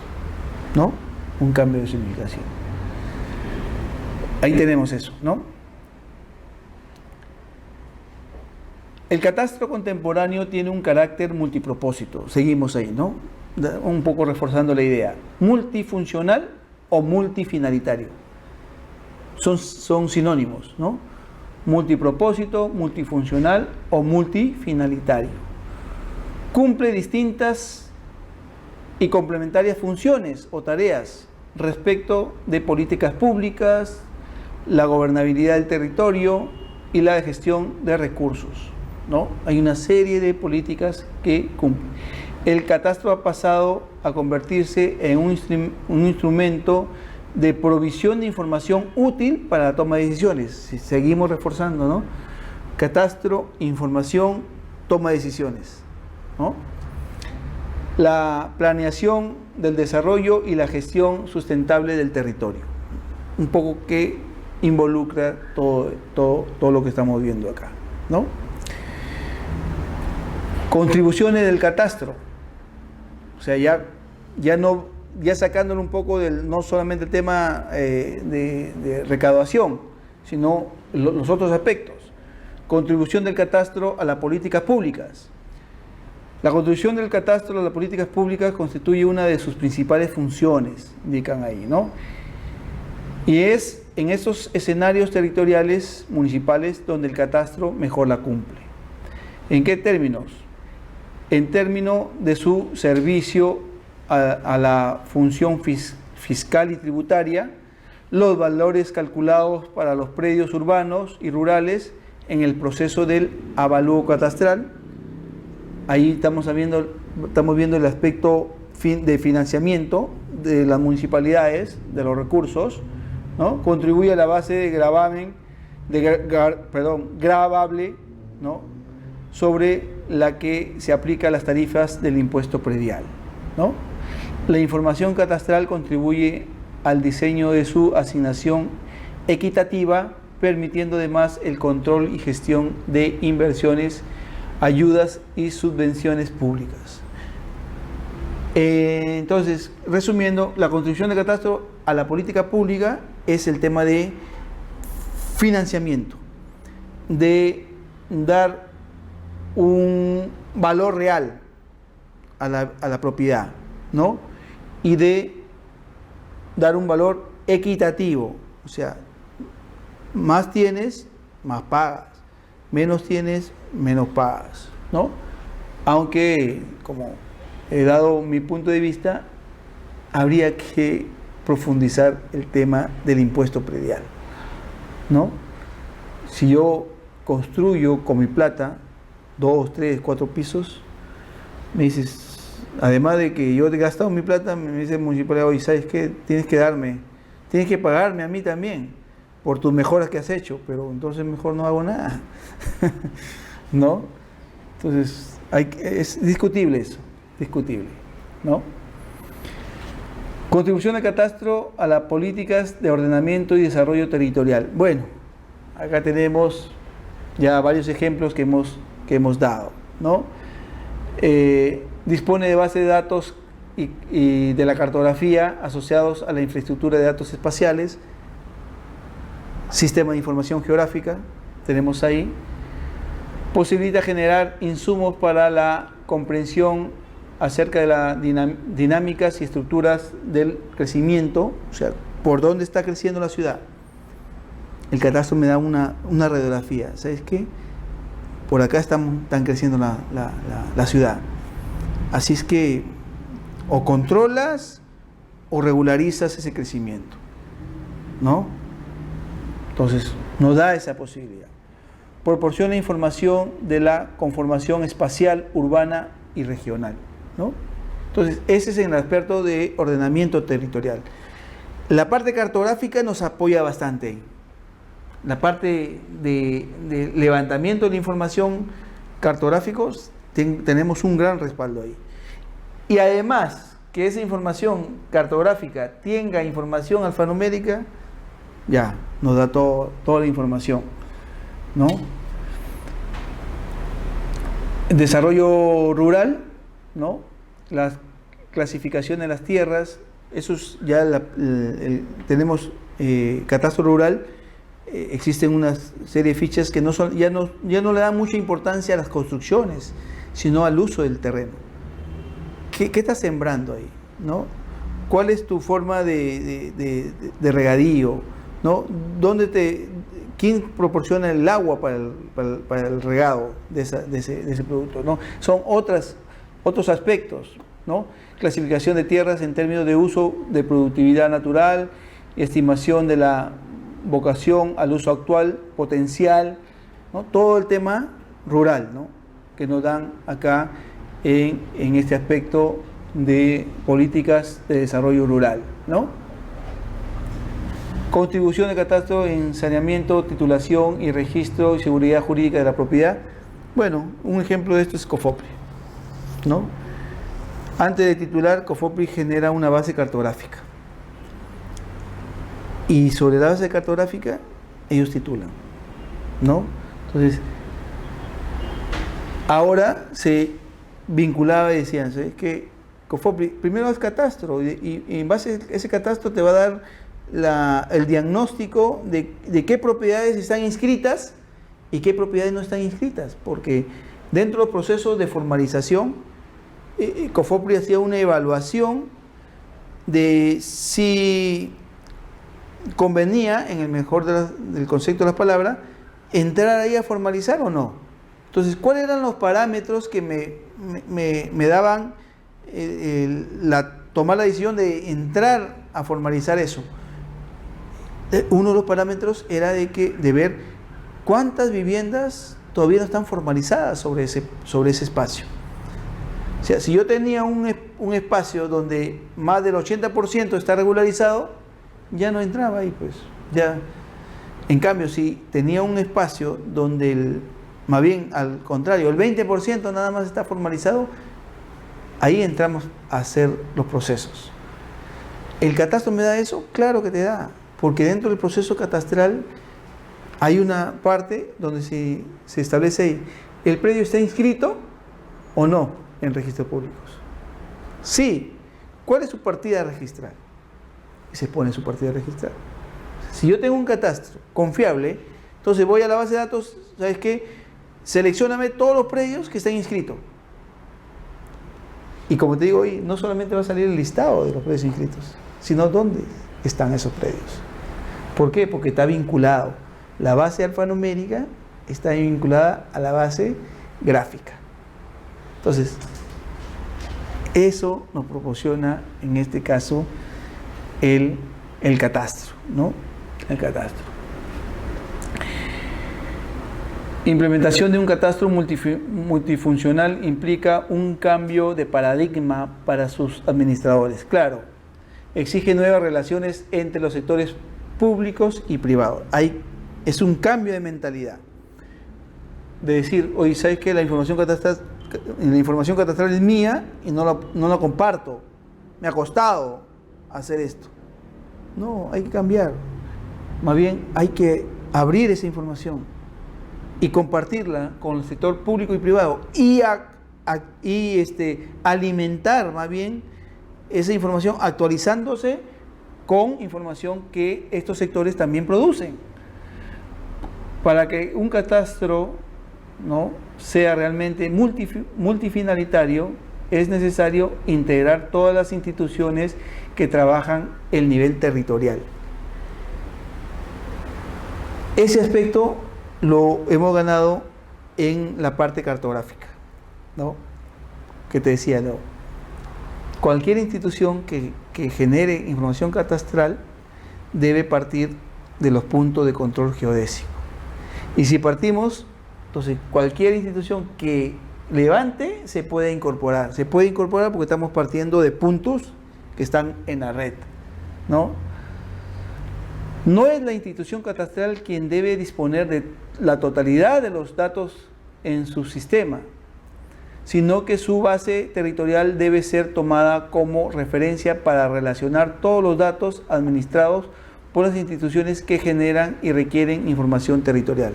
¿no? Un cambio de zonificación. Ahí tenemos eso, ¿no? El catastro contemporáneo tiene un carácter multipropósito. Seguimos ahí, ¿no? Un poco reforzando la idea. Multifuncional o multifinalitario. Son sinónimos, ¿no? Multipropósito, multifuncional o multifinalitario. Cumple distintas y complementarias funciones o tareas respecto de políticas públicas, la gobernabilidad del territorio y la gestión de recursos, ¿no? Hay una serie de políticas que cumplen. El catastro ha pasado a convertirse en un instrumento de provisión de información útil para la toma de decisiones. Si seguimos reforzando, ¿no? Catastro, información, toma de decisiones, ¿no? La planeación del desarrollo y la gestión sustentable del territorio. Un poco que involucra todo lo que estamos viendo acá, ¿no? Contribuciones del catastro. O sea, ya sacándolo un poco del, no solamente el tema de recaudación, sino los otros aspectos. Contribución del catastro a las políticas públicas. La contribución del catastro a las políticas públicas constituye una de sus principales funciones, indican ahí, ¿no? Y es en esos escenarios territoriales municipales donde el catastro mejor la cumple. ¿En qué términos? En términos de su servicio a la función fiscal y tributaria, los valores calculados para los predios urbanos y rurales en el proceso del avalúo catastral. Ahí estamos viendo el aspecto de financiamiento de las municipalidades, de los recursos, ¿no? Contribuye a la base de gravamen, gravable, ¿no? Sobre la que se aplica a las tarifas del impuesto predial, ¿no? La información catastral contribuye al diseño de su asignación equitativa, permitiendo además el control y gestión de inversiones, ayudas y subvenciones públicas. Entonces, resumiendo, la contribución de catastro a la política pública es el tema de financiamiento, de dar un valor real a la propiedad, ¿no? Y de dar un valor equitativo, o sea, más tienes, más pagas, menos tienes, menos pagas, ¿no? Aunque, como he dado mi punto de vista, habría que profundizar el tema del impuesto predial, ¿no? Si yo construyo con mi plata 2, 3, 4 pisos, me dices, además de que yo he gastado mi plata, me dice el municipalidad, oye, ¿sabes qué? Tienes que pagarme a mí también por tus mejoras que has hecho, pero entonces mejor no hago nada, ¿no? Entonces, es discutible eso, discutible, ¿no? Contribución de catastro a las políticas de ordenamiento y desarrollo territorial. Bueno, acá tenemos ya varios ejemplos que hemos dado, ¿no? Dispone de base de datos y de la cartografía asociados a la infraestructura de datos espaciales, sistema de información geográfica, tenemos ahí, posibilita generar insumos para la comprensión acerca de las dinámicas y estructuras del crecimiento, o sea, por dónde está creciendo la ciudad. El catastro me da una radiografía, ¿sabes qué? Por acá están creciendo la ciudad. Así es que o controlas o regularizas ese crecimiento, ¿no? Entonces, nos da esa posibilidad. Proporciona información de la conformación espacial, urbana y regional, ¿no? Entonces, ese es el aspecto de ordenamiento territorial. La parte cartográfica nos apoya bastante. La parte de levantamiento de la información cartográficos, tenemos un gran respaldo ahí. Y además, que esa información cartográfica tenga información alfanumérica, ya, nos da toda la información, ¿no? El desarrollo rural, ¿no? La clasificación de las tierras, eso es ya tenemos catastro rural. Existen una serie de fichas que ya no le dan mucha importancia a las construcciones, sino al uso del terreno. ¿Qué estás sembrando ahí, ¿no? ¿Cuál es tu forma de regadío, ¿no? ¿Quién proporciona el agua para el regado de ese producto, ¿no? Son otros aspectos, ¿no? Clasificación de tierras en términos de uso de productividad natural, estimación de la vocación al uso actual, potencial, ¿no? Todo el tema rural, ¿no? Que nos dan acá en este aspecto de políticas de desarrollo rural, ¿no? Contribución de catastro en saneamiento, titulación y registro y seguridad jurídica de la propiedad. Bueno, un ejemplo de esto es COFOPRI, ¿no? Antes de titular, COFOPRI genera una base cartográfica. Y sobre la base cartográfica, ellos titulan, ¿no? Entonces, ahora se vinculaba y decían, ¿sabes qué? COFOPRI, primero es catastro, y en base a ese catastro te va a dar el diagnóstico de qué propiedades están inscritas y qué propiedades no están inscritas, porque dentro de los procesos de formalización, COFOPRI hacía una evaluación de si convenía, en el mejor del concepto de la palabra, entrar ahí a formalizar o no. Entonces, ¿cuáles eran los parámetros que me daban tomar la decisión de entrar a formalizar eso? Uno de los parámetros era de ver cuántas viviendas todavía no están formalizadas sobre ese espacio. O sea, si yo tenía un espacio donde más del 80% está regularizado, ya no entraba ahí, pues. Ya. En cambio, si tenía un espacio donde Más bien, al contrario, el 20% nada más está formalizado. Ahí entramos a hacer los procesos. ¿El catastro me da eso? Claro que te da, porque dentro del proceso catastral hay una parte donde se establece ahí, ¿el predio está inscrito o no en registros públicos? Sí. ¿Cuál es su partida registral? Y se pone su partida registral. Si yo tengo un catastro confiable, entonces voy a la base de datos, ¿sabes qué? Seleccióname todos los predios que están inscritos. Y como te digo hoy, no solamente va a salir el listado de los predios inscritos, sino dónde están esos predios. ¿Por qué? Porque está vinculado. La base alfanumérica está vinculada a la base gráfica. Entonces, eso nos proporciona, en este caso, el catastro, ¿no? El catastro. Implementación de un catastro multifuncional implica un cambio de paradigma para sus administradores. Claro, exige nuevas relaciones entre los sectores públicos y privados. Es un cambio de mentalidad. De decir, oye, ¿sabes qué? La información catastral es mía y no la comparto. Me ha costado hacer esto. No, hay que cambiar. Más bien, hay que abrir esa información y compartirla con el sector público y privado y alimentar más bien esa información actualizándose con información que estos sectores también producen, para que un catastro, ¿no?, sea realmente multifinalitario. Es necesario integrar todas las instituciones que trabajan el nivel territorial. Ese aspecto lo hemos ganado en la parte cartográfica, ¿no? Que te decía, ¿no? Cualquier institución que genere información catastral debe partir de los puntos de control geodésico. Y si partimos, entonces cualquier institución que levante se puede incorporar. Se puede incorporar porque estamos partiendo de puntos que están en la red, ¿no? No es la institución catastral quien debe disponer de la totalidad de los datos en su sistema, sino que su base territorial debe ser tomada como referencia para relacionar todos los datos administrados por las instituciones que generan y requieren información territorial.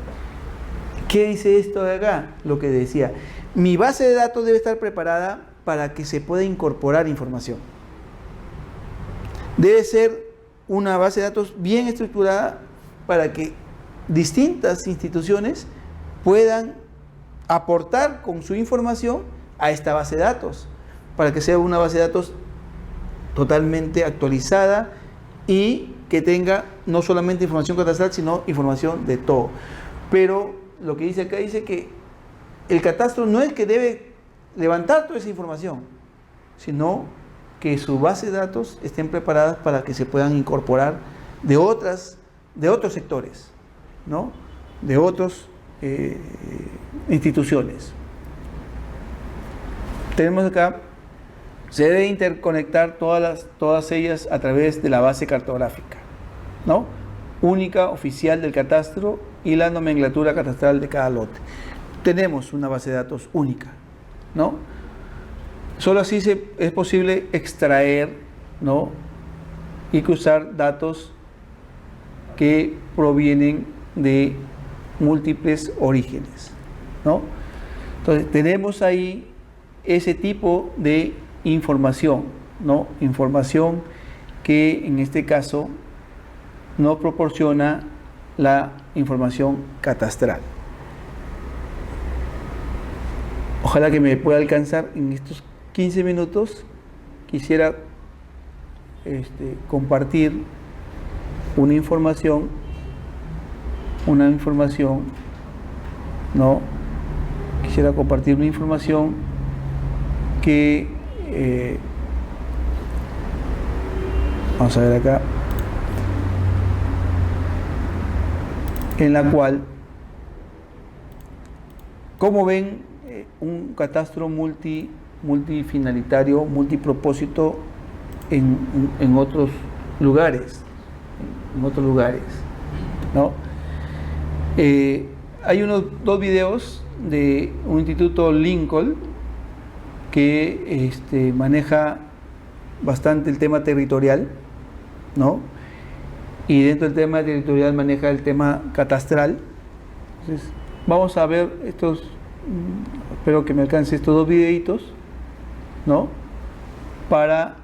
¿Qué dice esto de acá? Lo que decía, mi base de datos debe estar preparada para que se pueda incorporar información. Debe ser una base de datos bien estructurada para que distintas instituciones puedan aportar con su información a esta base de datos, para que sea una base de datos totalmente actualizada y que tenga no solamente información catastral, sino información de todo. Pero lo que dice acá, dice que el catastro no es que debe levantar toda esa información, sino que sus bases de datos estén preparadas para que se puedan incorporar de otros sectores, ¿no? De otras instituciones. Tenemos acá, se debe interconectar todas ellas a través de la base cartográfica, ¿no?, única, oficial del catastro, y la nomenclatura catastral de cada lote. Tenemos una base de datos única, ¿no? Solo así es posible extraer, ¿no?, y cruzar datos que provienen de múltiples orígenes, ¿no? Entonces tenemos ahí ese tipo de información, ¿no? Información que en este caso nos proporciona la información catastral. Ojalá que me pueda alcanzar en estos 15 minutos. Quisiera compartir una información, ¿no? Quisiera compartir una información que vamos a ver acá, en la cual, como ven, un catastro multifinalitario, multipropósito en otros lugares, ¿no? Hay dos videos de un instituto Lincoln que maneja bastante el tema territorial, ¿no? Y dentro del tema territorial maneja el tema catastral. Entonces, vamos a ver espero que me alcance estos 2 videitos, ¿no? Para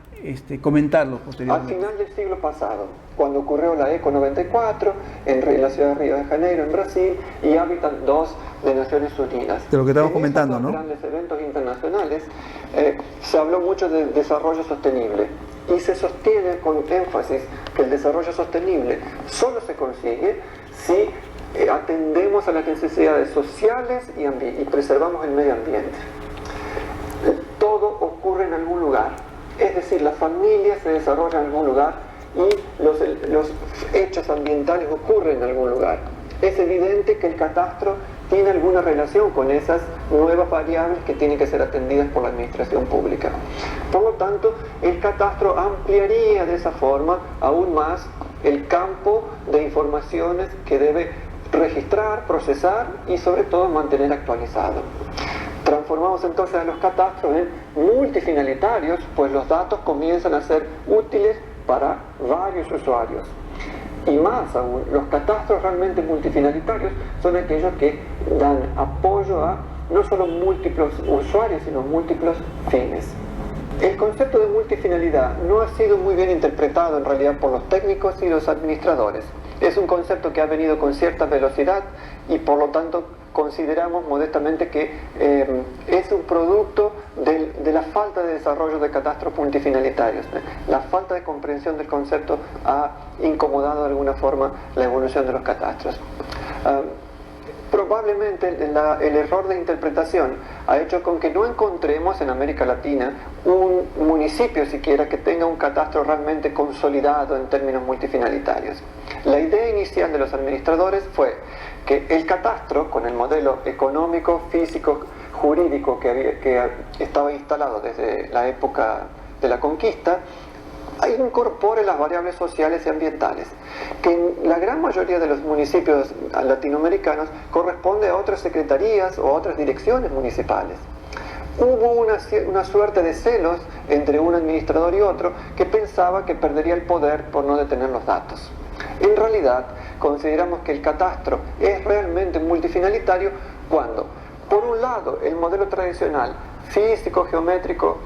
comentarlos posteriormente. Al final del siglo pasado, cuando ocurrió la ECO 94 en la ciudad de Río de Janeiro, en Brasil, y Habitat 2 de Naciones Unidas. De lo que estamos comentando, ¿no? En esos grandes eventos internacionales se habló mucho de desarrollo sostenible y se sostiene con énfasis que el desarrollo sostenible solo se consigue si atendemos a las necesidades sociales y preservamos el medio ambiente. Todo ocurre en algún lugar, es decir, la familia se desarrolla en algún lugar y los hechos ambientales ocurren en algún lugar. Es evidente que el catastro tiene alguna relación con esas nuevas variables que tienen que ser atendidas por la administración pública. Por lo tanto, el catastro ampliaría de esa forma aún más el campo de informaciones que debe registrar, procesar y sobre todo mantener actualizado. Transformamos entonces a los catastros en multifinalitarios, pues los datos comienzan a ser útiles para varios usuarios. Y más aún, los catastros realmente multifinalitarios son aquellos que dan apoyo a no solo múltiples usuarios, sino múltiples fines. El concepto de multifinalidad no ha sido muy bien interpretado en realidad por los técnicos y los administradores. Es un concepto que ha venido con cierta velocidad y por lo tanto consideramos modestamente que es un producto de la falta de desarrollo de catastros multifinalitarios. La falta de comprensión del concepto ha incomodado de alguna forma la evolución de los catastros. Probablemente el error de interpretación ha hecho con que no encontremos en América Latina un municipio siquiera que tenga un catastro realmente consolidado en términos multifinalitarios. La idea inicial de los administradores fue que el catastro, con el modelo económico, físico, jurídico que estaba instalado desde la época de la conquista, incorpore las variables sociales y ambientales, que en la gran mayoría de los municipios latinoamericanos corresponde a otras secretarías o a otras direcciones municipales. Hubo una suerte de celos entre un administrador y otro que pensaba que perdería el poder por no detener los datos. En realidad, consideramos que el catastro es realmente multifinalitario cuando, por un lado, el modelo tradicional físico, geométrico,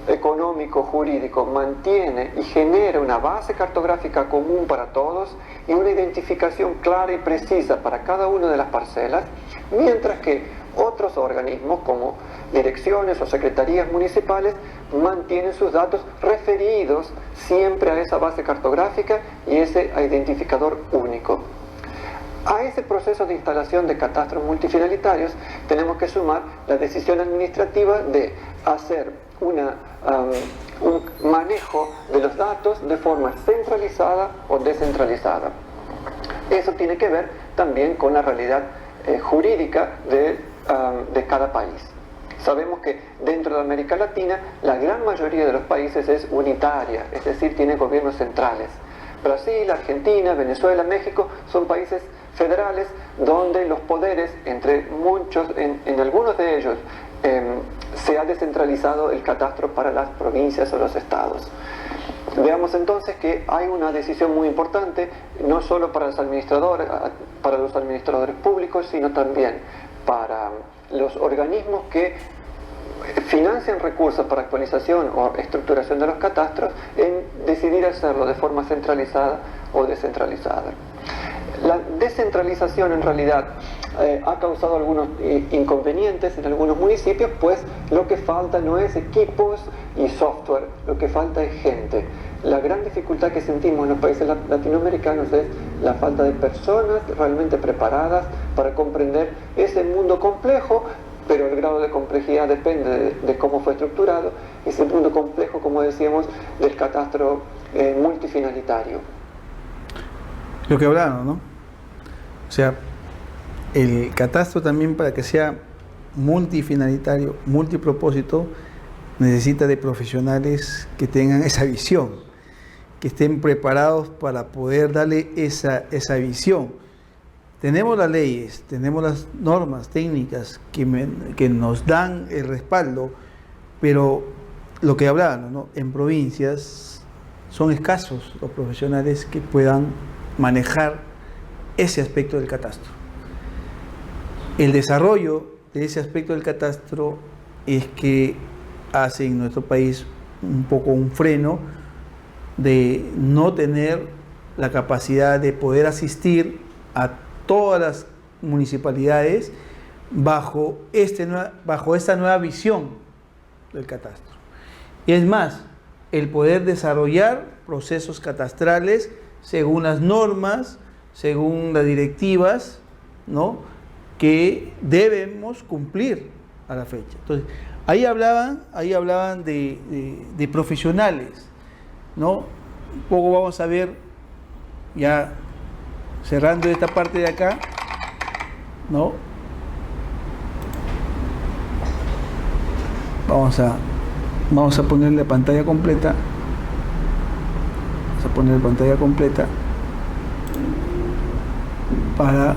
económico, jurídico, mantiene y genera una base cartográfica común para todos y una identificación clara y precisa para cada una de las parcelas, mientras que otros organismos como direcciones o secretarías municipales mantienen sus datos referidos siempre a esa base cartográfica y ese identificador único. A ese proceso de instalación de catastros multifinalitarios tenemos que sumar la decisión administrativa de hacer un manejo de los datos de forma centralizada o descentralizada. Eso tiene que ver también con la realidad jurídica de cada país. Sabemos que dentro de América Latina la gran mayoría de los países es unitaria, es decir, tiene gobiernos centrales. Brasil, Argentina, Venezuela, México son países federales donde los poderes, entre muchos, en algunos de ellos, se ha descentralizado el catastro para las provincias o los estados. Veamos entonces que hay una decisión muy importante, no solo para los administradores públicos, sino también para los organismos que financian recursos para actualización o estructuración de los catastros, en decidir hacerlo de forma centralizada o descentralizada. La descentralización en realidad ha causado algunos inconvenientes en algunos municipios, pues lo que falta no es equipos y software, lo que falta es gente. La gran dificultad que sentimos en los países latinoamericanos es la falta de personas realmente preparadas para comprender ese mundo complejo, pero el grado de complejidad depende de cómo fue estructurado, ese mundo complejo, como decíamos, del catastro multifinalitario. Lo que hablaron, ¿no? O sea, el catastro también, para que sea multifinalitario, multipropósito, necesita de profesionales que tengan esa visión, que estén preparados para poder darle esa visión. tenemos las leyes, tenemos las normas técnicas que nos dan el respaldo, pero lo que hablaban, ¿no? En provincias son escasos los profesionales que puedan manejar ese aspecto del catastro. El desarrollo de ese aspecto del catastro es que hace en nuestro país un poco un freno de no tener la capacidad de poder asistir a todas las municipalidades bajo esta nueva visión del catastro. Y es más, el poder desarrollar procesos catastrales según las normas, según las directivas, ¿no?, que debemos cumplir a la fecha. Entonces, ahí hablaban de profesionales, ¿no? Un poco vamos a ver, ya cerrando esta parte de acá, ¿no? Vamos a poner la pantalla completa. Vamos a poner pantalla completa para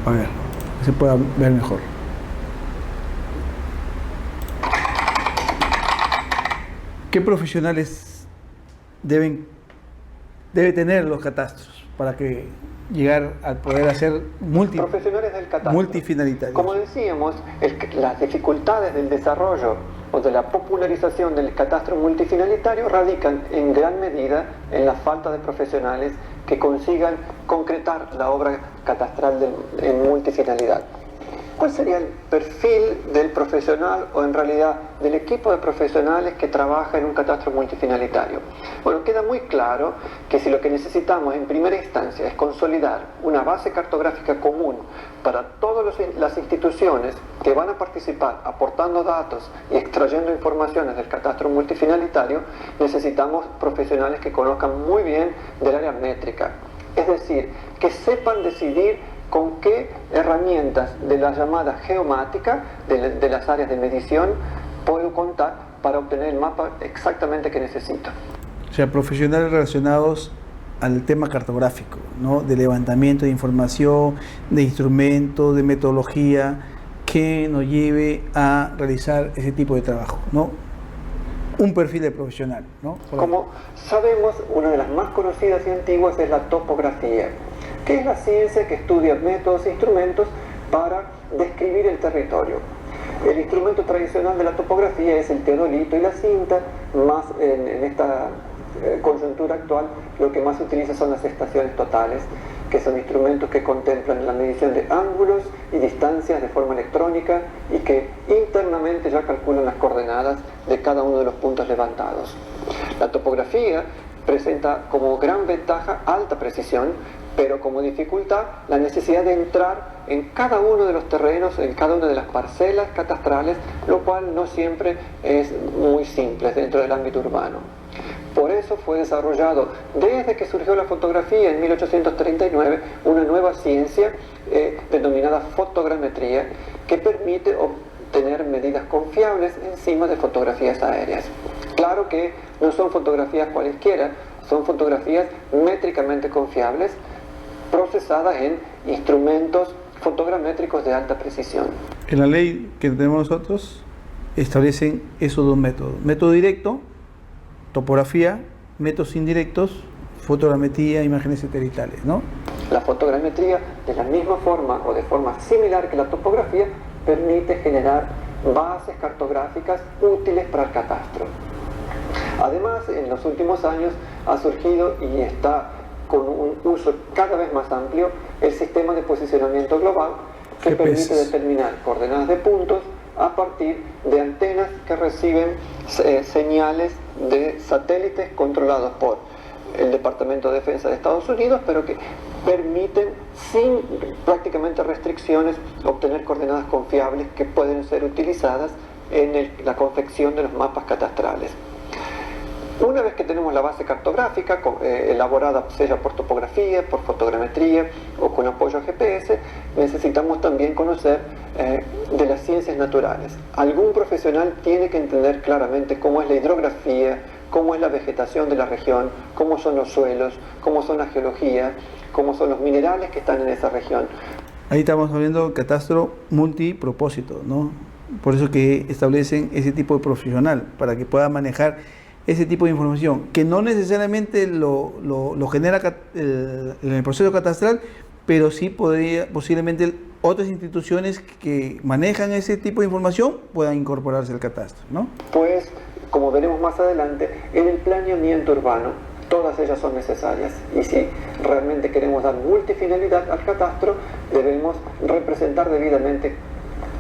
a ver, que se pueda ver mejor. ¿Qué profesionales debe tener los catastros para que llegar a poder hacer profesionales del catastro multifinalitarios? Como decíamos, las dificultades del desarrollo o de la popularización del catastro multifinalitario radican en gran medida en la falta de profesionales que consigan concretar la obra catastral en multifinalidad. ¿Cuál sería el perfil del profesional o en realidad del equipo de profesionales que trabaja en un catastro multifinalitario? Bueno, queda muy claro que si lo que necesitamos en primera instancia es consolidar una base cartográfica común para todas las instituciones que van a participar aportando datos y extrayendo informaciones del catastro multifinalitario, necesitamos profesionales que conozcan muy bien del área métrica, es decir, que sepan decidir con qué herramientas de la llamada geomática, de las áreas de medición, puedo contar para obtener el mapa exactamente que necesito. O sea, profesionales relacionados al tema cartográfico, ¿no? De levantamiento de información, de instrumentos, de metodología, que nos lleve a realizar ese tipo de trabajo, ¿no? Un perfil de profesional, ¿no? Como sabemos, una de las más conocidas y antiguas es la topografía, que es la ciencia que estudia métodos e instrumentos para describir el territorio. El instrumento tradicional de la topografía es el teodolito y la cinta, más en esta coyuntura actual lo que más se utiliza son las estaciones totales, que son instrumentos que contemplan la medición de ángulos y distancias de forma electrónica y que internamente ya calculan las coordenadas de cada uno de los puntos levantados. La topografía presenta como gran ventaja alta precisión, pero como dificultad la necesidad de entrar en cada uno de los terrenos, en cada una de las parcelas catastrales, lo cual no siempre es muy simple dentro del ámbito urbano. Por eso fue desarrollado, desde que surgió la fotografía en 1839, una nueva ciencia denominada fotogrametría, que permite obtener medidas confiables encima de fotografías aéreas. Claro que no son fotografías cualesquiera, son fotografías métricamente confiables, procesadas en instrumentos fotogramétricos de alta precisión. En la ley que tenemos nosotros establecen esos dos métodos: método directo, topografía; métodos indirectos, fotogrametría, imágenes satelitales, ¿no? La fotogrametría, de la misma forma o de forma similar que la topografía, permite generar bases cartográficas útiles para el catastro. Además, en los últimos años ha surgido y está con un uso cada vez más amplio el sistema de posicionamiento global, que permite determinar coordenadas de puntos a partir de antenas que reciben señales de satélites controlados por el Departamento de Defensa de Estados Unidos, pero que permiten sin prácticamente restricciones obtener coordenadas confiables que pueden ser utilizadas en la confección de los mapas catastrales. Una vez que tenemos la base cartográfica elaborada sea por topografía, por fotogrametría o con apoyo a GPS, necesitamos también conocer de las ciencias naturales. Algún profesional tiene que entender claramente cómo es la hidrografía, cómo es la vegetación de la región, cómo son los suelos, cómo son la geología, cómo son los minerales que están en esa región. Ahí estamos viendo catastro multipropósito, ¿no? Por eso que establecen ese tipo de profesional, para que pueda manejar ese tipo de información, que no necesariamente lo genera en el proceso catastral, pero sí posiblemente otras instituciones que manejan ese tipo de información puedan incorporarse al catastro, ¿no? Pues, como veremos más adelante, en el planeamiento urbano, todas ellas son necesarias. Y si realmente queremos dar multifinalidad al catastro, debemos representar debidamente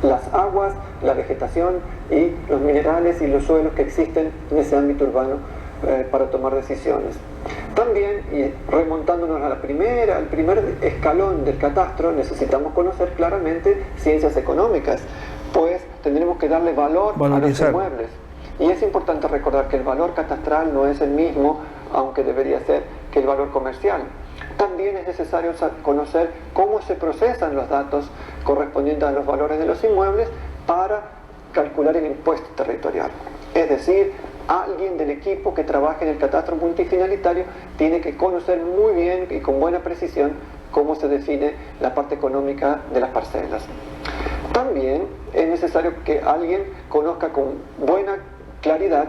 las aguas, la vegetación y los minerales y los suelos que existen en ese ámbito urbano para tomar decisiones. También, y remontándonos al primer escalón del catastro, necesitamos conocer claramente ciencias económicas, pues tendremos que darle valor a los inmuebles. Y es importante recordar que el valor catastral no es el mismo, aunque debería ser, que el valor comercial. También es necesario conocer cómo se procesan los datos correspondientes a los valores de los inmuebles para calcular el impuesto territorial. Es decir, alguien del equipo que trabaje en el catastro multifinalitario tiene que conocer muy bien y con buena precisión cómo se define la parte económica de las parcelas. También es necesario que alguien conozca con buena claridad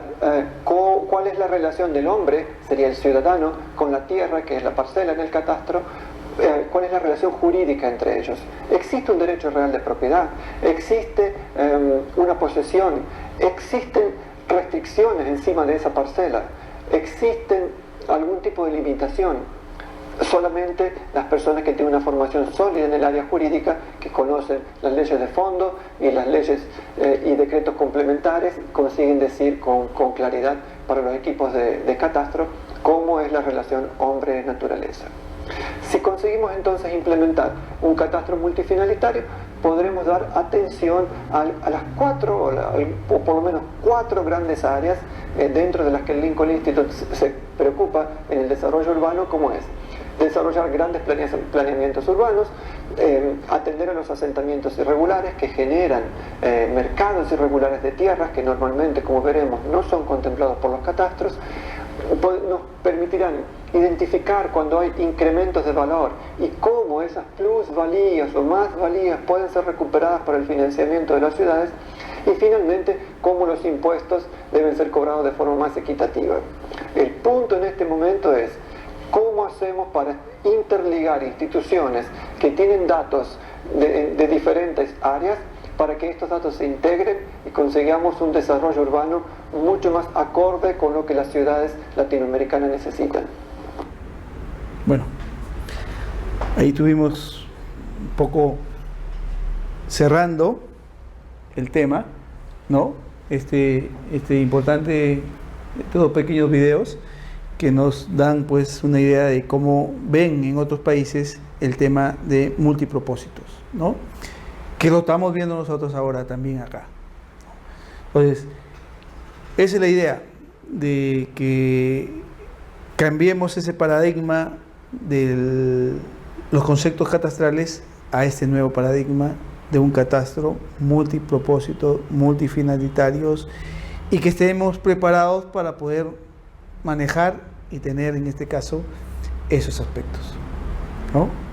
cuál es la relación del hombre, sería el ciudadano, con la tierra, que es la parcela en el catastro, cuál es la relación jurídica entre ellos. Existe un derecho real de propiedad, existe una posesión, existen restricciones encima de esa parcela, existen algún tipo de limitación. Solamente las personas que tienen una formación sólida en el área jurídica, que conocen las leyes de fondo y las leyes y decretos complementares, consiguen decir con claridad para los equipos de catastro cómo es la relación hombre-naturaleza. Si conseguimos entonces implementar un catastro multifinalitario, podremos dar atención a las cuatro, o por lo menos 4 grandes áreas dentro de las que el Lincoln Institute se preocupa en el desarrollo urbano, como es desarrollar grandes planeamientos urbanos, atender a los asentamientos irregulares que generan mercados irregulares de tierras que normalmente, como veremos, no son contemplados por los catastros. Nos permitirán identificar cuando hay incrementos de valor y cómo esas plusvalías o más valías pueden ser recuperadas para el financiamiento de las ciudades, y finalmente cómo los impuestos deben ser cobrados de forma más equitativa. El punto en este momento es cómo hacemos para interligar instituciones que tienen datos de diferentes áreas para que estos datos se integren y consigamos un desarrollo urbano mucho más acorde con lo que las ciudades latinoamericanas necesitan. Bueno, ahí tuvimos un poco cerrando el tema, ¿no? Importante, estos pequeños videos que nos dan pues una idea de cómo ven en otros países el tema de multipropósitos, ¿no? Que lo estamos viendo nosotros ahora también acá. Entonces, esa es la idea, de que cambiemos ese paradigma de los conceptos catastrales a este nuevo paradigma de un catastro multipropósito, multifinalitarios, y que estemos preparados para poder manejar y tener en este caso esos aspectos, ¿no?